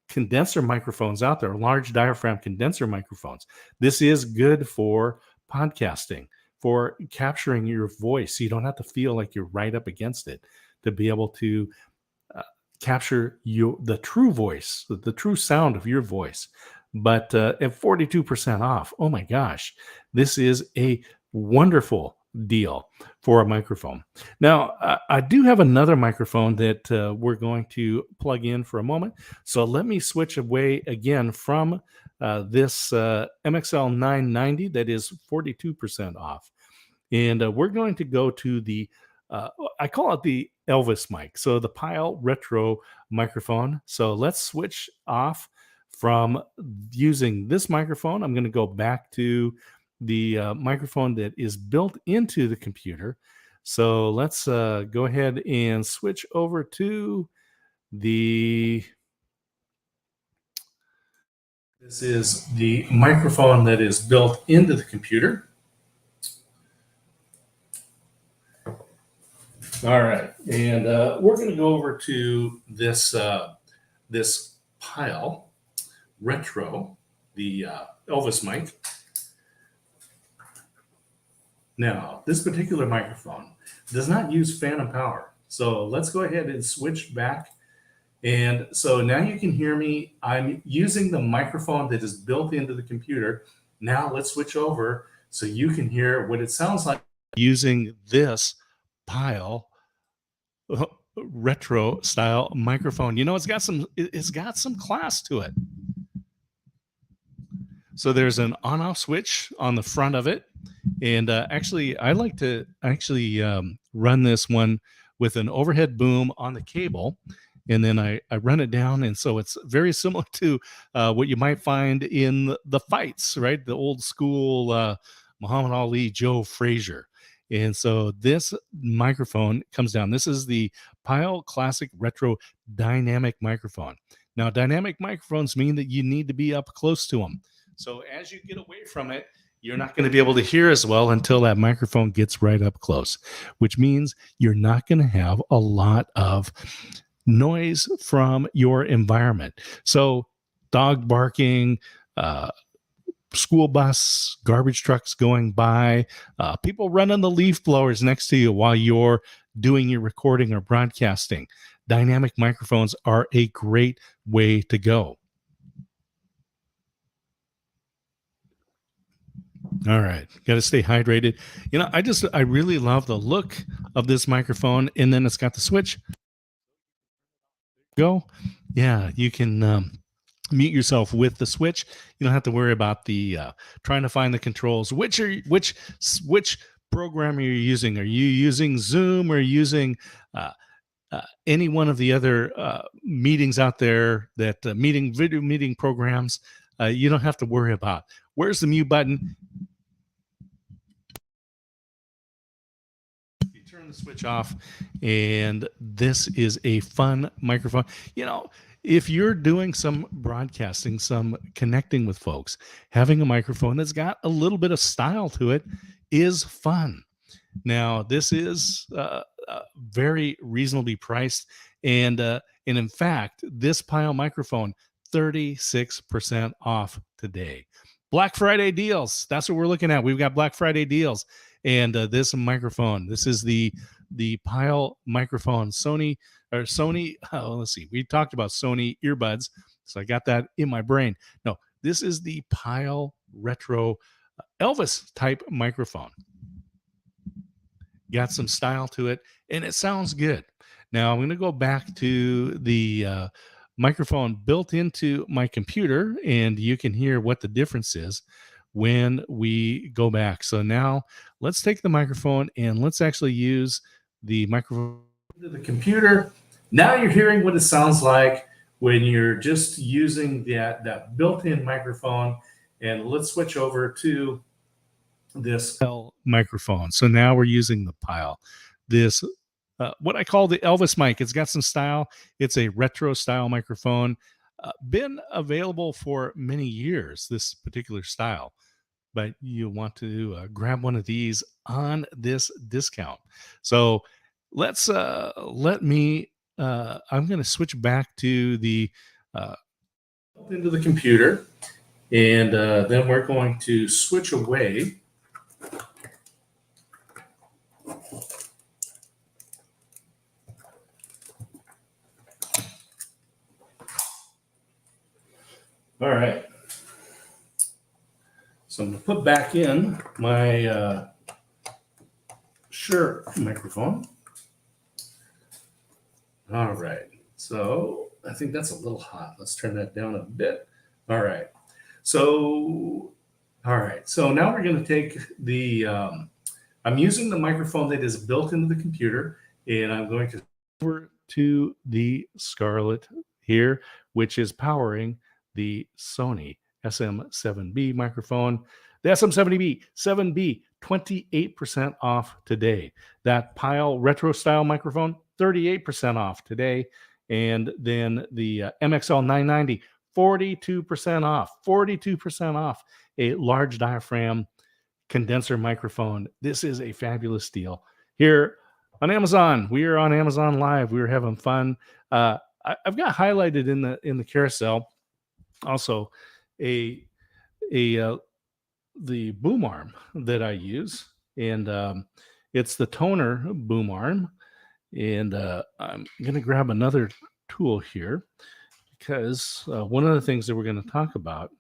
condenser microphones out there, large diaphragm condenser microphones. This is good for podcasting, for capturing your voice. So you don't have to feel like you're right up against it to be able to capture the true voice, the true sound of your voice. But at 42% off, oh my gosh, this is a wonderful deal for a microphone. Now, I do have another microphone that we're going to plug in for a moment. So let me switch away again from this MXL 990 that is 42% off. And we're going to go to the, I call it the Elvis mic. So the Pyle Retro microphone. So let's switch off from using this microphone. I'm going to go back to the microphone that is built into the computer. So let's go ahead and switch over to this is the microphone that is built into the computer. All right, and we're going to go over to this this Pyle Retro, the Elvis mic. Now, this particular microphone does not use phantom power. So let's go ahead and switch back. And so now you can hear me. I'm using the microphone that is built into the computer. Now let's switch over so you can hear what it sounds like using this Pyle Retro style microphone. You know, it's got some class to it. So there's an on-off switch on the front of it. And actually, I like to run this one with an overhead boom on the cable. and then I run it down. And so it's very similar to what you might find in the fights, right? The old school Muhammad Ali, Joe Frazier. And so this microphone comes down. This is the Pyle Classic Retro Dynamic Microphone. Now, dynamic microphones mean that you need to be up close to them. So as you get away from it, you're not going to be able to hear as well until that microphone gets right up close, which means you're not going to have a lot of noise from your environment. So dog barking, school bus, garbage trucks going by, people running the leaf blowers next to you while you're doing your recording or broadcasting. Dynamic microphones are a great way to go. All right. Got to stay hydrated. You know, I really love the look of this microphone. And then it's got the switch. Go. Yeah, you can mute yourself with the switch. You don't have to worry about the trying to find the controls. Which program are you using? Are you using Zoom or using any one of the other meetings out there that video meeting programs? You don't have to worry about. Where's the mute button? You turn the switch off, and this is a fun microphone. You know, if you're doing some broadcasting, some connecting with folks, having a microphone that's got a little bit of style to it is fun. Now, this is very reasonably priced, and in fact, this Pyle microphone 36% off today. Black Friday deals. That's what we're looking at. We've got Black Friday deals, and this microphone. This is the Pyle microphone. Sony. Let's see. We talked about Sony earbuds, so I got that in my brain. No, this is the Pyle Retro Elvis type microphone. Got some style to it, and it sounds good. Now I'm going to go back to the microphone built into my computer, and you can hear what the difference is when we go back. So now let's take the microphone and let's actually use the microphone to the computer. Now you're hearing what it sounds like when you're just using that built-in microphone. And let's switch over to this microphone. So now we're using the Pyle. This what I call the Elvis mic. It's got some style. It's a retro style microphone. Been available for many years, this particular style, but you want to grab one of these on this discount. So I'm going to switch back to the into the computer, and then we're going to switch away. All right. So I'm going to put back in my Shure microphone. All right. So I think that's a little hot. Let's turn that down a bit. All right. So now we're going to take the, I'm using the microphone that is built into the computer, and I'm going to over to the Scarlett here, which is powering the Sony SM7B microphone. The SM7B 28% off today. That Pyle retro style microphone 38% off today. And then the MXL 990 42% off. 42% off. A large diaphragm condenser microphone. This is a fabulous deal here on Amazon. We are on Amazon Live. We are having fun. I've got highlighted in the carousel also the boom arm that I use, and it's the toner boom arm. And I'm going to grab another tool here because one of the things that we're going to talk about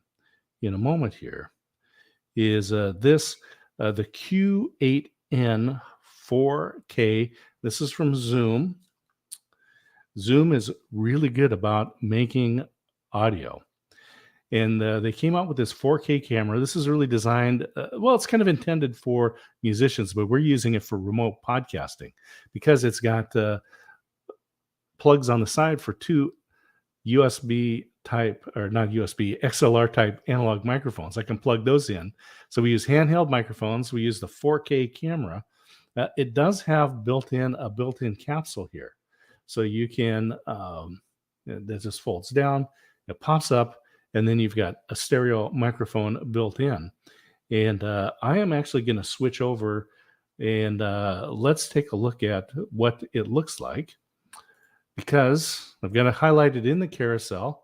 in a moment here is the Q8N 4K. This is from Zoom. Zoom is really good about making audio. And they came out with this 4K camera. This is really designed, it's kind of intended for musicians, but we're using it for remote podcasting because it's got plugs on the side for two USB type, or not USB, XLR type analog microphones. I can plug those in. So we use handheld microphones. We use the 4K camera. It does have a built-in capsule here. So you can, that just folds down, it pops up, and then you've got a stereo microphone built in. And I am actually going to switch over and let's take a look at what it looks like, because I've got to highlight it in the carousel.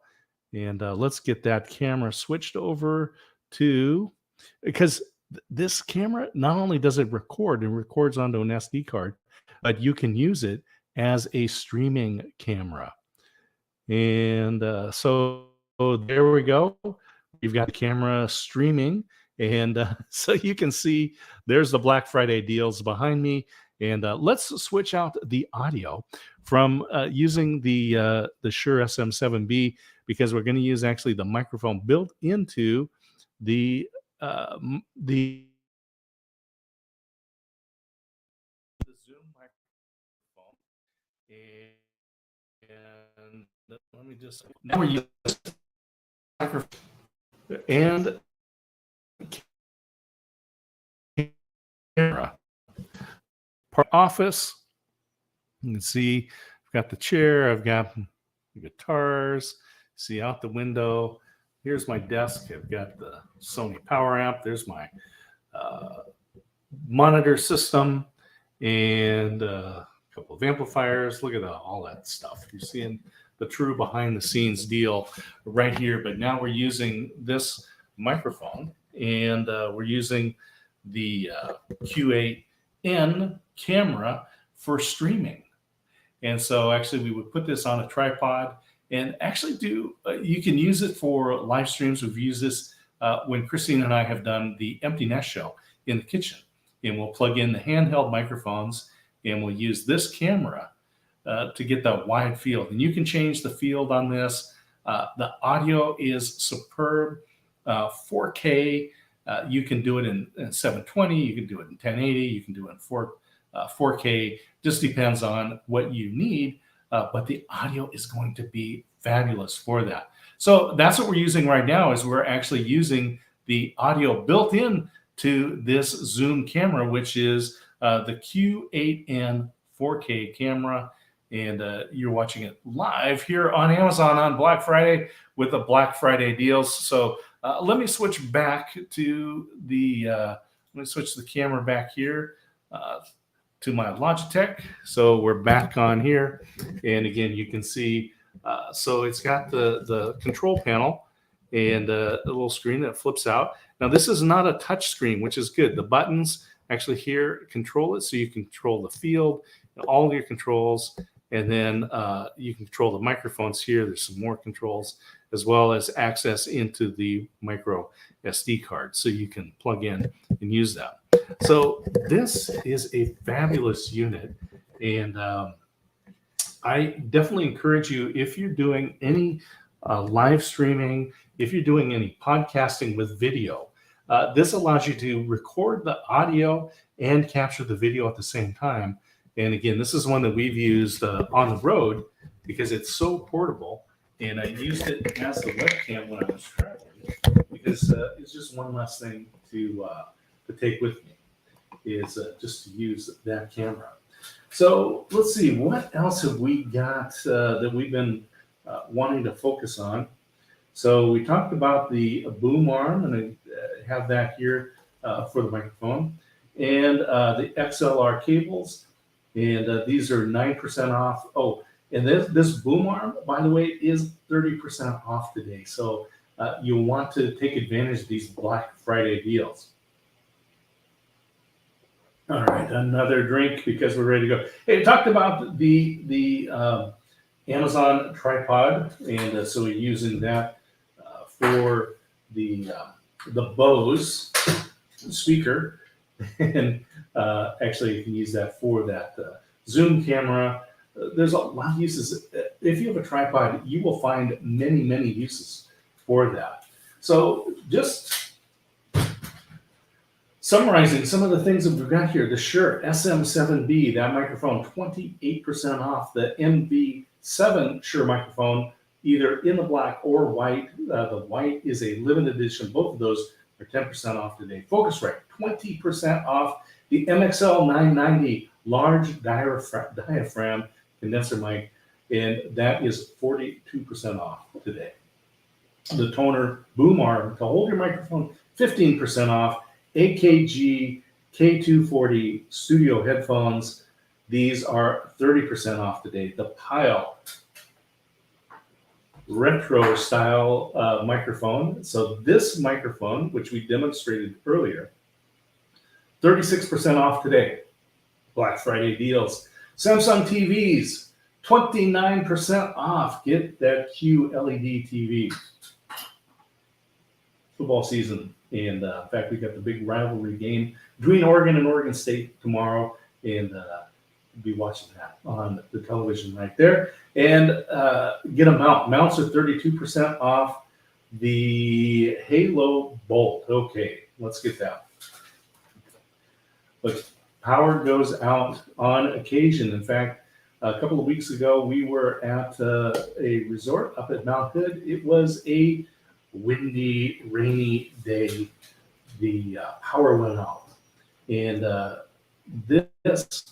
And let's get that camera switched over to, because this camera, not only does it record and records onto an SD card, but you can use it as a streaming camera. And so there we go. You've got the camera streaming. And so you can see there's the Black Friday deals behind me. And let's switch out the audio from using the Shure SM7B, because we're going to use actually the microphone built into the Zoom microphone. And let me just, now we're using microphone and camera. Office. You can see I've got the chair, I've got the guitars, see out the window. Here's my desk. I've got the Sony power amp. There's my monitor system and a couple of amplifiers. Look at all that stuff. You're seeing the true behind the scenes deal right here. But now we're using this microphone, and we're using the Q8N camera for streaming. And so actually we would put this on a tripod and actually you can use it for live streams. We've used this when Christine and I have done the Empty Nest show in the kitchen, and we'll plug in the handheld microphones and we'll use this camera to get that wide field. And you can change the field on this. The audio is superb, 4K. You can do it in 720, you can do it in 1080, you can do it in 4K, just depends on what you need, but the audio is going to be fabulous for that. So that's what we're using right now, is we're actually using the audio built in to this Zoom camera, which is the Q8N 4K camera. And you're watching it live here on Amazon on Black Friday with the Black Friday deals. So let me switch back to let me switch the camera back here to my Logitech. So we're back on here. And again, you can see, so it's got the control panel and a little screen that flips out. Now, this is not a touch screen, which is good. The buttons actually here control it. So you can control the field, all your controls. And then you can control the microphones here. There's some more controls, as well as access into the micro SD card. So you can plug in and use that. So this is a fabulous unit. And I definitely encourage you, if you're doing any live streaming, if you're doing any podcasting with video, this allows you to record the audio and capture the video at the same time. And again, this is one that we've used on the road because it's so portable. And I used it as the webcam when I was traveling, because it's just one less thing to take with me, is just to use that camera. So let's see, what else have we got that we've been wanting to focus on? So we talked about the boom arm, and I have that here for the microphone, and the XLR cables. And these are 9% off. Oh, and this boom arm, by the way, is 30% off today. So you'll want to take advantage of these Black Friday deals. All right, another drink because we're ready to go. Hey, I talked about the Amazon tripod, and so we're using that for the Bose speaker. And actually, you can use that for that Zoom camera. There's a lot of uses. If you have a tripod, you will find many, many uses for that. So just summarizing some of the things that we've got here. The Shure SM7B, that microphone, 28% off. The 7 Shure microphone, either in the black or white. The white is a limited edition. Both of those are 10% off today. Focusrite, 20% off. The MXL 990 large diaphragm condenser mic, and that is 42% off today. The Toner boom arm to hold your microphone, 15% off. AKG K240 studio headphones, these are 30% off today. The Pyle retro style microphone. So this microphone, which we demonstrated earlier, 36% off today. Black Friday deals. Samsung TVs, 29% off. Get that QLED TV. Football season. And in fact, we got the big rivalry game between Oregon and Oregon State tomorrow. And be watching that on the television right there. And get a mount. Mounts are 32% off. The Halo Bolt. Okay, let's get that. Look, power goes out on occasion. In fact, a couple of weeks ago, we were at a resort up at Mount Hood. It was a windy, rainy day. The power went out. And this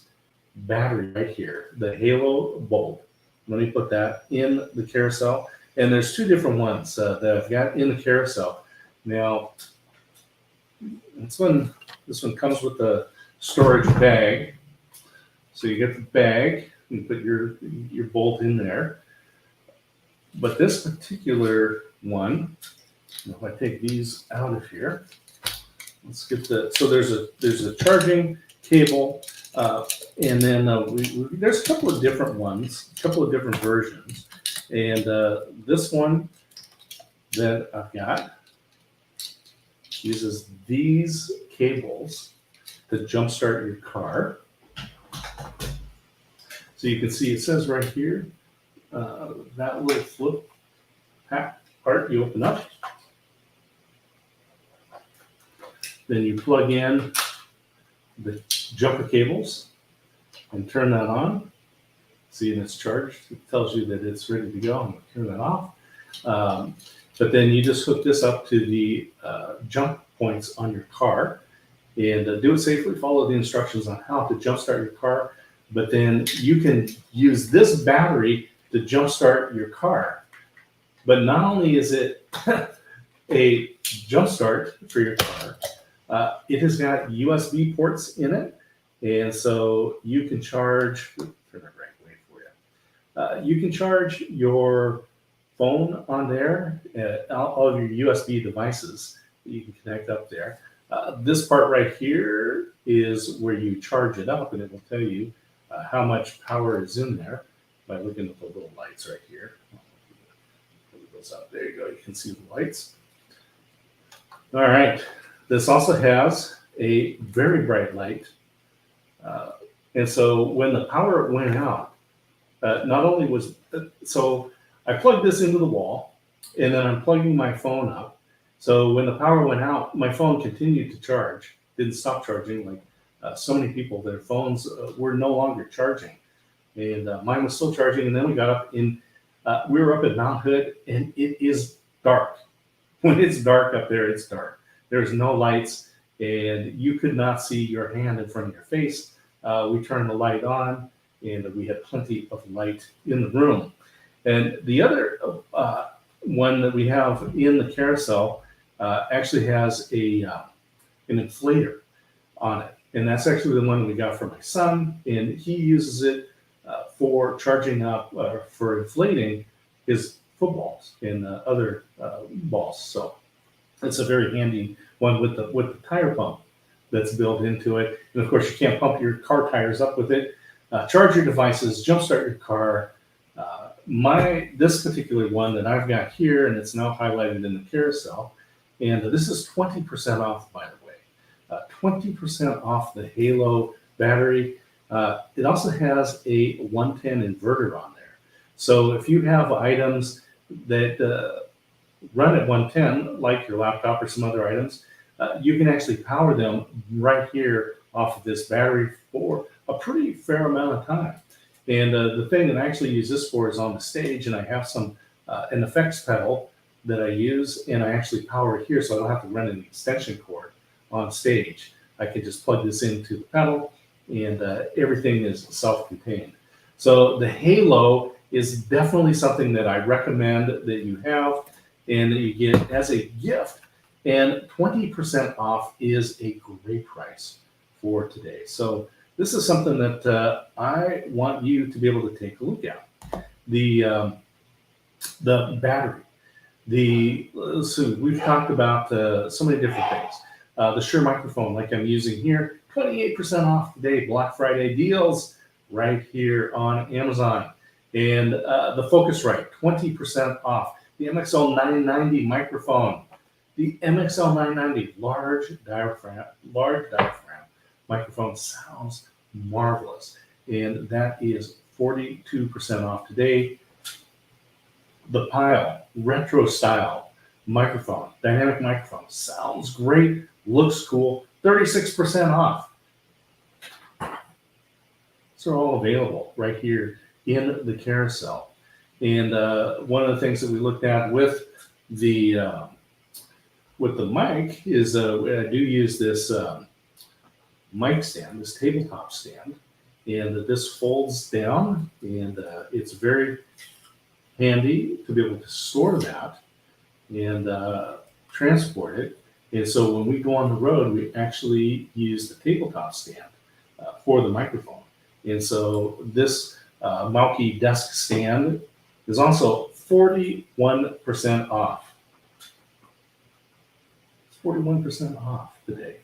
battery right here, the Halo Bolt, let me put that in the carousel. And there's two different ones that I've got in the carousel. Now, this one comes with the storage bag. So you get the bag, you put your bolt in there. But this particular one, if I take these out of here, let's get so there's a charging cable, and then there's a couple of different ones, a couple of different versions, and this one that I've got uses these cables to jumpstart your car. So you can see it says right here, that little flip part you open up. Then you plug in the jumper cables and turn that on. See, and it's charged. It tells you that it's ready to go. I'm going to turn that off. But then you just hook this up to the jump points on your car and do it safely. Follow the instructions on how to jumpstart your car. But then you can use this battery to jumpstart your car. But not only is it a jumpstart for your car, it has got USB ports in it, and so you can charge. Turn it right way for you. You can charge your phone on there, all of your USB devices that you can connect up there. This part right here is where you charge it up, and it will tell you how much power is in there by looking at the little lights right here. There you go. You can see the lights. All right. This also has a very bright light. And so when the power went out, not only was, so I plugged this into the wall, and then I'm plugging my phone up. So when the power went out, my phone continued to charge, didn't stop charging. Like so many people, their phones were no longer charging. And mine was still charging. And then we got up we were up at Mount Hood, and it is dark. When it's dark up there, it's dark. There's no lights, and you could not see your hand in front of your face. We turned the light on, and we had plenty of light in the room. And the other one that we have in the carousel actually has an inflator on it. And that's actually the one we got for my son, and he uses it for charging up, for inflating his footballs and other balls. So it's a very handy one with the tire pump that's built into it. And of course, you can't pump your car tires up with it. Charge your devices, jumpstart your car. This particular one that I've got here, and it's now highlighted in the carousel, and this is 20% off, by the way. 20% off the Halo battery. It also has a 110 inverter on there. So if you have items that run at 110, like your laptop or some other items, you can actually power them right here off of this battery for a pretty fair amount of time. And the thing that I actually use this for is on the stage, and I have an effects pedal that I use, and I actually power it here, so I don't have to run an extension cord on stage. I can just plug this into the pedal, and everything is self-contained. So the Halo is definitely something that I recommend that you have and that you get as a gift. And 20% off is a great price for today. So this is something that I want you to be able to take a look at. The battery. So we've talked about so many different things. The Shure microphone, like I'm using here, 28% off today. Black Friday deals right here on Amazon. And the Focusrite, 20% off. The MXL 990 microphone. The MXL 990 large diaphragm microphone sounds marvelous. And that is 42% off today. The Pyle retro style microphone, dynamic microphone, sounds great, looks cool, 36% off. These are all available right here in the carousel. And one of the things that we looked at with the mic is I do use this mic stand, this tabletop stand, and this folds down, and it's very handy to be able to store that and transport it. And so when we go on the road, we actually use the tabletop stand for the microphone. And so this Mauke desk stand is also 41% off. It's 41% off today.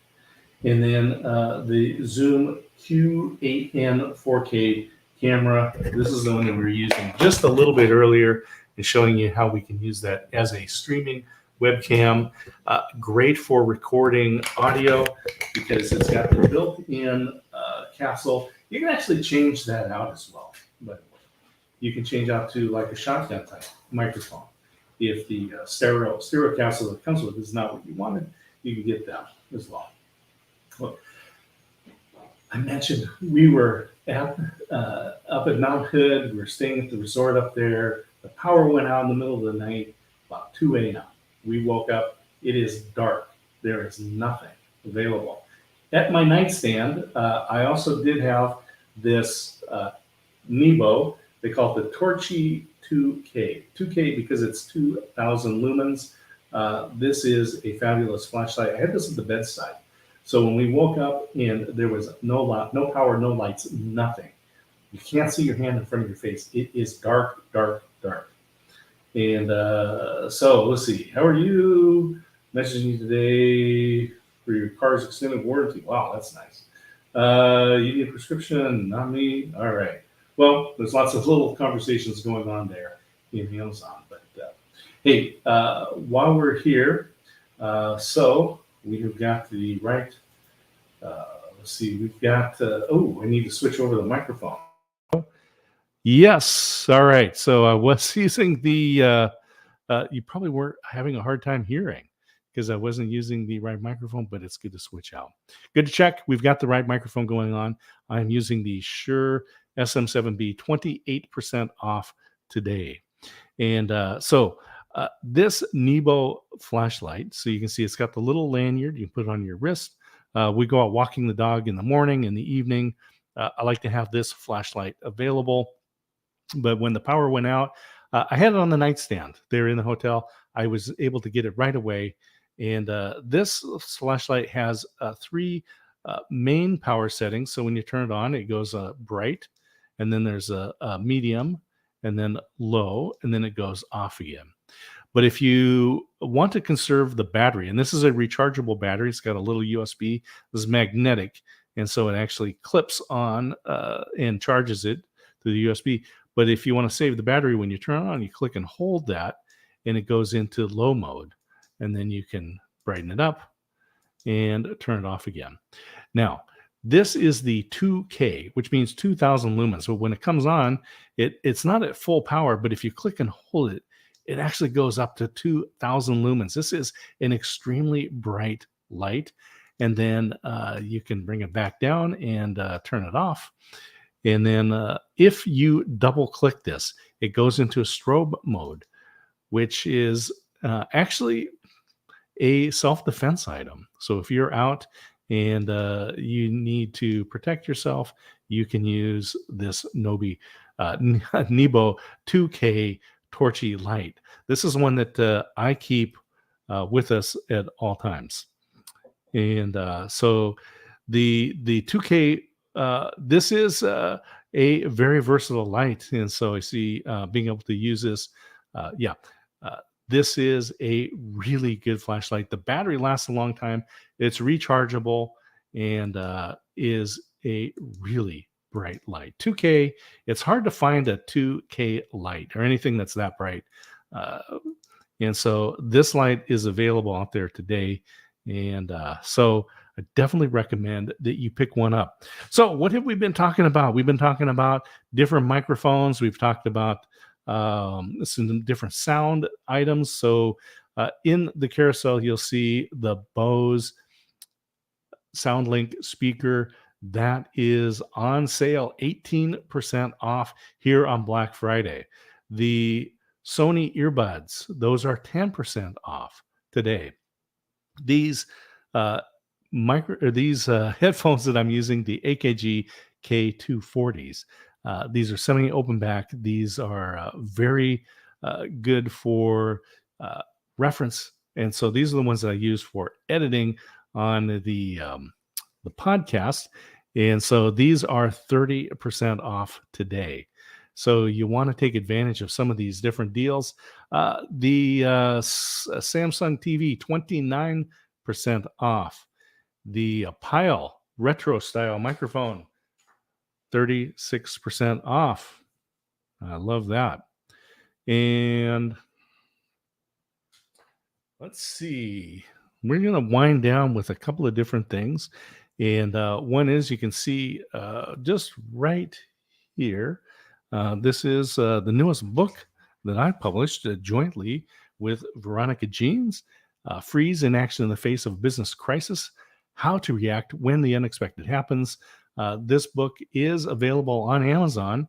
And then the Zoom Q8N 4K camera. This is the one that we were using just a little bit earlier and showing you how we can use that as a streaming webcam. Great for recording audio because it's got the built-in capsule. You can actually change that out as well. But you can change out to like a shotgun type microphone. If the stereo capsule that comes with is not what you wanted, you can get that as well. Look, I mentioned we were up at Mount Hood. We were staying at the resort up there. The power went out in the middle of the night, about 2 a.m. We woke up. It is dark. There is nothing available. At my nightstand, I also did have this Nebo. They call it the Torchy 2K. 2K because it's 2,000 lumens. This is a fabulous flashlight. I had this at the bedside. So when we woke up and there was no power, no lights, nothing. You can't see your hand in front of your face. It is dark, dark, dark. And so let's see. How are you? Messaging you today for your car's extended warranty. Wow, that's nice. You need a prescription? Not me. All right. Well, there's lots of little conversations going on there in Amazon. But hey, while we're here, so we have got the right. Let's see. We've got. I need to switch over the microphone. Yes. All right. So I was using the. You probably weren't having a hard time hearing because I wasn't using the right microphone, but it's good to switch out. Good to check. We've got the right microphone going on. I'm using the Shure SM7B, 28% off today. And this Nebo flashlight, so you can see it's got the little lanyard. You can put it on your wrist. We go out walking the dog in the morning, in the evening. I like to have this flashlight available. But when the power went out, I had it on the nightstand there in the hotel. I was able to get it right away. And this flashlight has 3 main power settings. So when you turn it on, it goes bright. And then there's a medium, and then low, and then it goes off again. But if you want to conserve the battery, and this is a rechargeable battery, it's got a little USB. This is magnetic, and so it actually clips on and charges it to the USB. But if you want to save the battery, when you turn it on, you click and hold that, and it goes into low mode. And then you can brighten it up and turn it off again. Now, this is the 2K, which means 2,000 lumens. So when it comes on, it's not at full power, but if you click and hold it, it actually goes up to 2,000 lumens. This is an extremely bright light. And then you can bring it back down and turn it off. And then if you double click this, it goes into a strobe mode, which is actually a self-defense item. So if you're out and you need to protect yourself, you can use this Nebo 2K Torchy Light. This is one that I keep with us at all times. And so the 2K, this is a very versatile light. And so I see being able to use this. Yeah. This is a really good flashlight. The battery lasts a long time. It's rechargeable and is a really bright light. 2K, it's hard to find a 2K light or anything that's that bright. And so this light is available out there today. And so I definitely recommend that you pick one up. So what have we been talking about? We've been talking about different microphones. We've talked about some different sound items. So in the carousel, you'll see the Bose SoundLink speaker that is on sale, 18% off here on Black Friday. The Sony earbuds, those are 10% off today. These headphones that I'm using, the AKG K240s, these are semi-open back. These are very good for reference, and so these are the ones that I use for editing on the podcast. And so these are 30% off today. So you want to take advantage of some of these different deals. The Samsung TV, 29% off. The Pile retro style microphone, 36% off. I love that. And let's see. We're going to wind down with a couple of different things. And one is, you can see just right here, this is the newest book that I published jointly with Veronica Jeans, Freeze in Action in the Face of Business Crisis, How to React When the Unexpected Happens. This book is available on Amazon,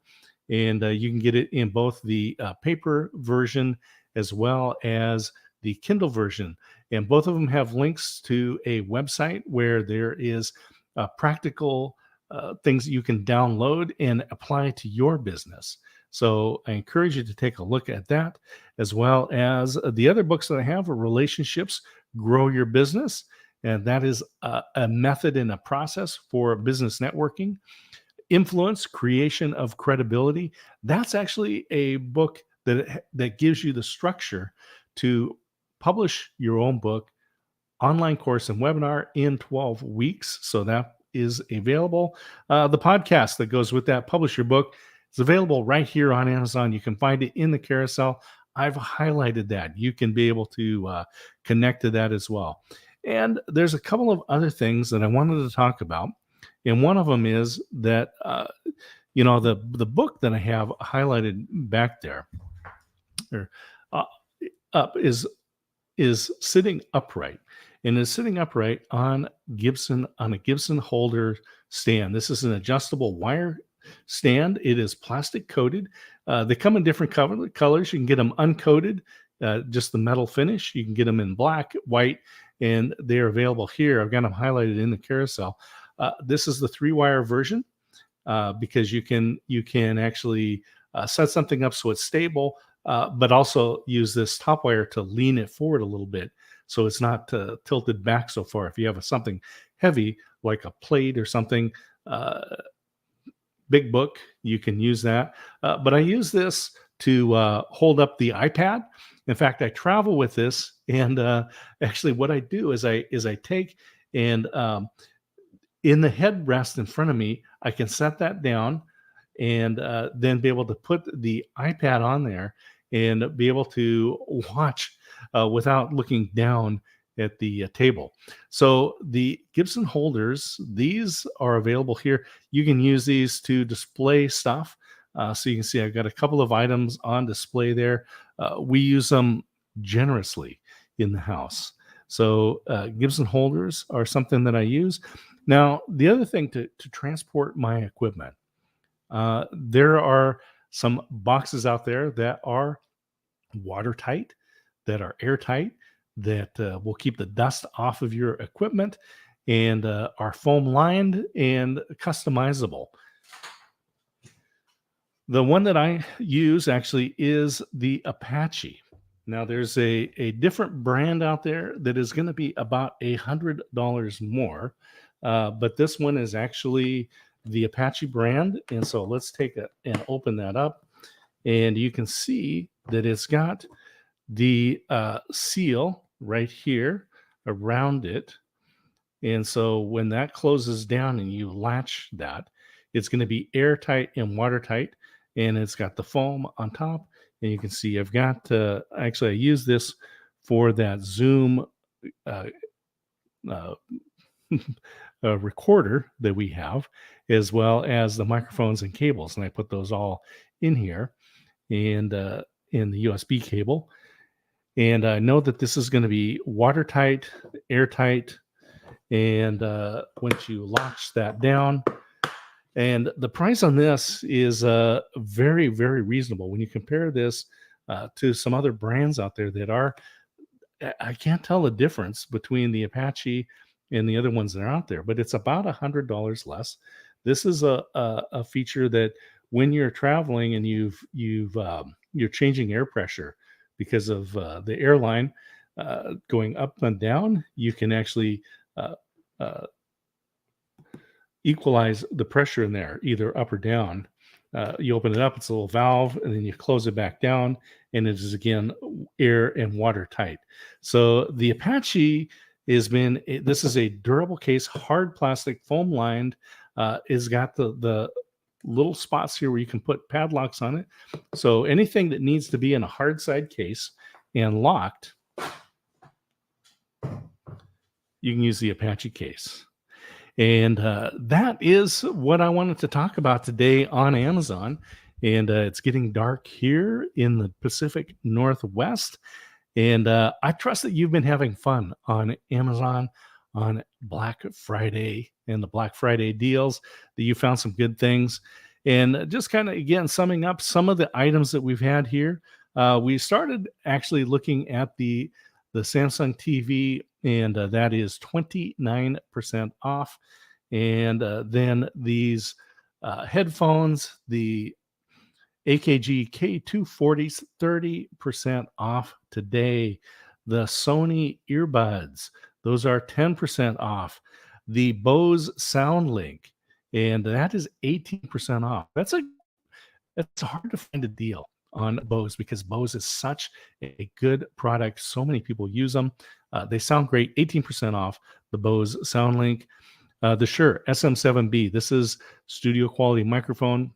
and you can get it in both the paper version as well as the Kindle version. And both of them have links to a website where there is practical things that you can download and apply to your business. So I encourage you to take a look at that, as well as the other books that I have are Relationships, Grow Your Business. And that is a method and a process for business networking. Influence, Creation of Credibility. That's actually a book that gives you the structure to publish your own book, online course, and webinar in 12 weeks. So that is available. The podcast that goes with that, Publish Your Book, is available right here on Amazon. You can find it in the carousel. I've highlighted that. You can be able to connect to that as well. And there's a couple of other things that I wanted to talk about. And one of them is that, the book that I have highlighted back there up is sitting upright, and is sitting upright on a Gibson holder stand. This is an adjustable wire stand. It is plastic coated. They come in different colors. You can get them uncoated, just the metal finish. You can get them in black, white, and they're available here. I've got them highlighted in the carousel. This is the 3-wire version because you can actually set something up so it's stable, but also use this top wire to lean it forward a little bit so it's not tilted back so far. If you have something heavy like a plate or something, big book, you can use that. But I use this to hold up the iPad. In fact, I travel with this, and actually what I do is I take and in the headrest in front of me, I can set that down and then be able to put the iPad on there and be able to watch without looking down at the table. So the Gibson holders, these are available here. You can use these to display stuff. So you can see I've got a couple of items on display there. We use them generously in the house. So Gibson holders are something that I use. Now, the other thing to transport my equipment, There are some boxes out there that are watertight, that are airtight, that will keep the dust off of your equipment, and are foam lined and customizable. The one that I use actually is the Apache. Now, there's a different brand out there that is going to be about $100 more, but this one is actually the Apache brand. And so let's take it and open that up, and you can see that it's got the seal right here around it. And so when that closes down and you latch that, it's going to be airtight and watertight. And it's got the foam on top. And you can see I've got, actually, I use this for that Zoom uh, uh, recorder that we have, as well as the microphones and cables. And I put those all in here and in the USB cable. And I know that this is going to be watertight, airtight, and once you latch that down, and the price on this is very, very reasonable when you compare this to some other brands out there that are, I can't tell the difference between the Apache and the other ones that are out there, but it's about $100 less. This is a feature that when you're traveling and you're changing air pressure because of the airline going up and down, you can actually uh, equalize the pressure in there, either up or down. You open it up, it's a little valve, and then you close it back down, and it is again air and water tight. So the Apache this is a durable case, hard plastic, foam lined. It's got the little spots here where you can put padlocks on it. So anything that needs to be in a hard side case and locked, you can use the Apache case. And that is what I wanted to talk about today on Amazon. And it's getting dark here in the Pacific Northwest. And I trust that you've been having fun on Amazon on Black Friday and the Black Friday deals, that you found some good things. And just kind of, again, summing up some of the items that we've had here. We started actually looking at the Samsung TV, and that is 29% off. And then these headphones, the AKG K240s, 30% off today. The Sony earbuds, those are 10% off. The Bose SoundLink, and that is 18% off. It's hard to find a deal on Bose because Bose is such a good product. So many people use them. They sound great. 18% off the Bose SoundLink. The Shure SM7B. This is studio quality microphone.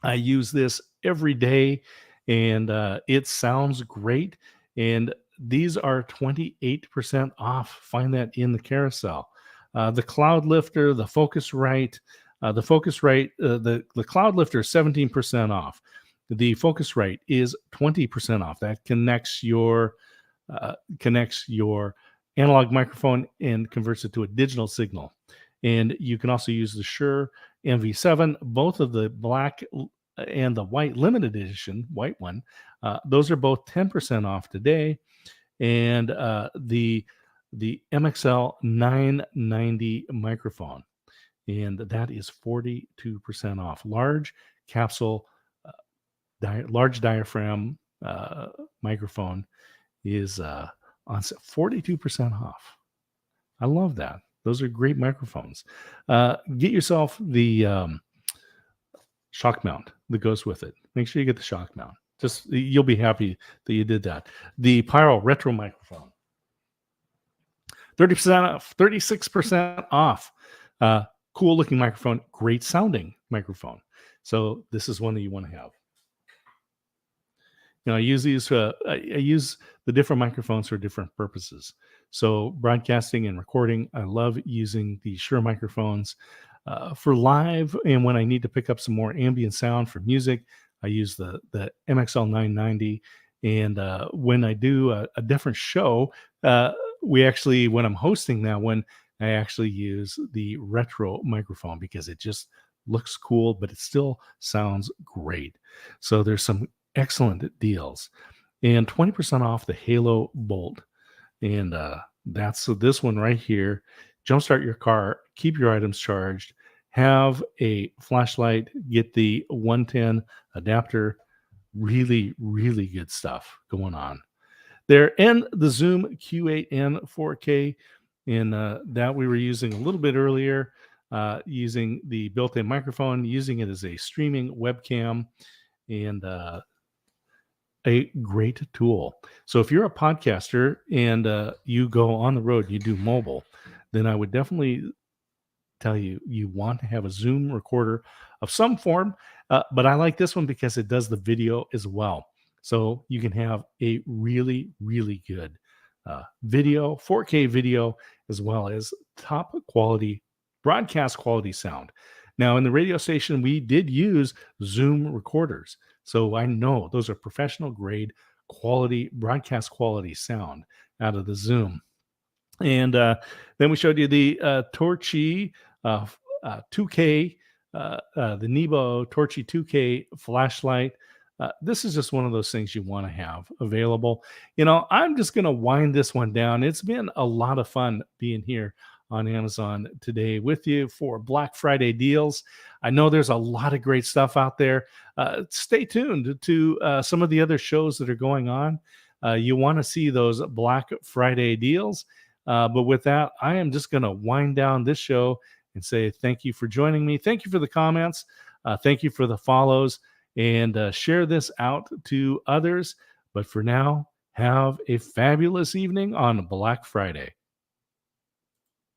I use this every day, and it sounds great. And these are 28% off. Find that in the carousel. The Cloud Lifter, the Focusrite, the Cloud Lifter is 17% off. The Focusrite is 20% off. That connects your analog microphone and converts it to a digital signal. And you can also use the Shure MV7, both of the black and the white limited edition, white one. Those are both 10% off today. And the MXL 990 microphone, and that is 42% off. Large capsule, large diaphragm microphone is on 42% off. I love that. Those are great microphones. Get yourself the shock mount that goes with it. Make sure you get the shock mount. You'll be happy that you did that. The Pyro Retro microphone, 30% off, 36% off. Cool looking microphone, great sounding microphone. So this is one that you want to have. I use these. I use the different microphones for different purposes. So broadcasting and recording, I love using the Shure microphones. For live, and when I need to pick up some more ambient sound for music, I use the MXL 990. And when I do a different show, when I'm hosting that one, I actually use the retro microphone because it just looks cool, but it still sounds great. So there's some excellent deals, and 20% off the Halo Bolt. And that's this one right here. Jumpstart your car, keep your items charged, have a flashlight, get the 110 adapter. Really, really good stuff going on there. And the Zoom Q8N 4K, and that we were using a little bit earlier, using the built in microphone, using it as a streaming webcam, and a great tool. So if you're a podcaster and you go on the road, you do mobile, then I would definitely tell you you want to have a Zoom recorder of some form. But I like this one because it does the video as well. So you can have a really, really good video, 4K video, as well as top quality, broadcast quality sound. Now, in the radio station, we did use Zoom recorders. So I know those are professional grade quality, broadcast quality sound out of the Zoom. And then we showed you the Torchy 2K, the Nebo Torchy 2K flashlight. This is just one of those things you want to have available. I'm just going to wind this one down. It's been a lot of fun being here on Amazon today with you for Black Friday deals. I know there's a lot of great stuff out there. Stay tuned to some of the other shows that are going on. You want to see those Black Friday deals. But with that, I am just going to wind down this show and say thank you for joining me. Thank you for the comments. Thank you for the follows. And share this out to others. But for now, have a fabulous evening on Black Friday.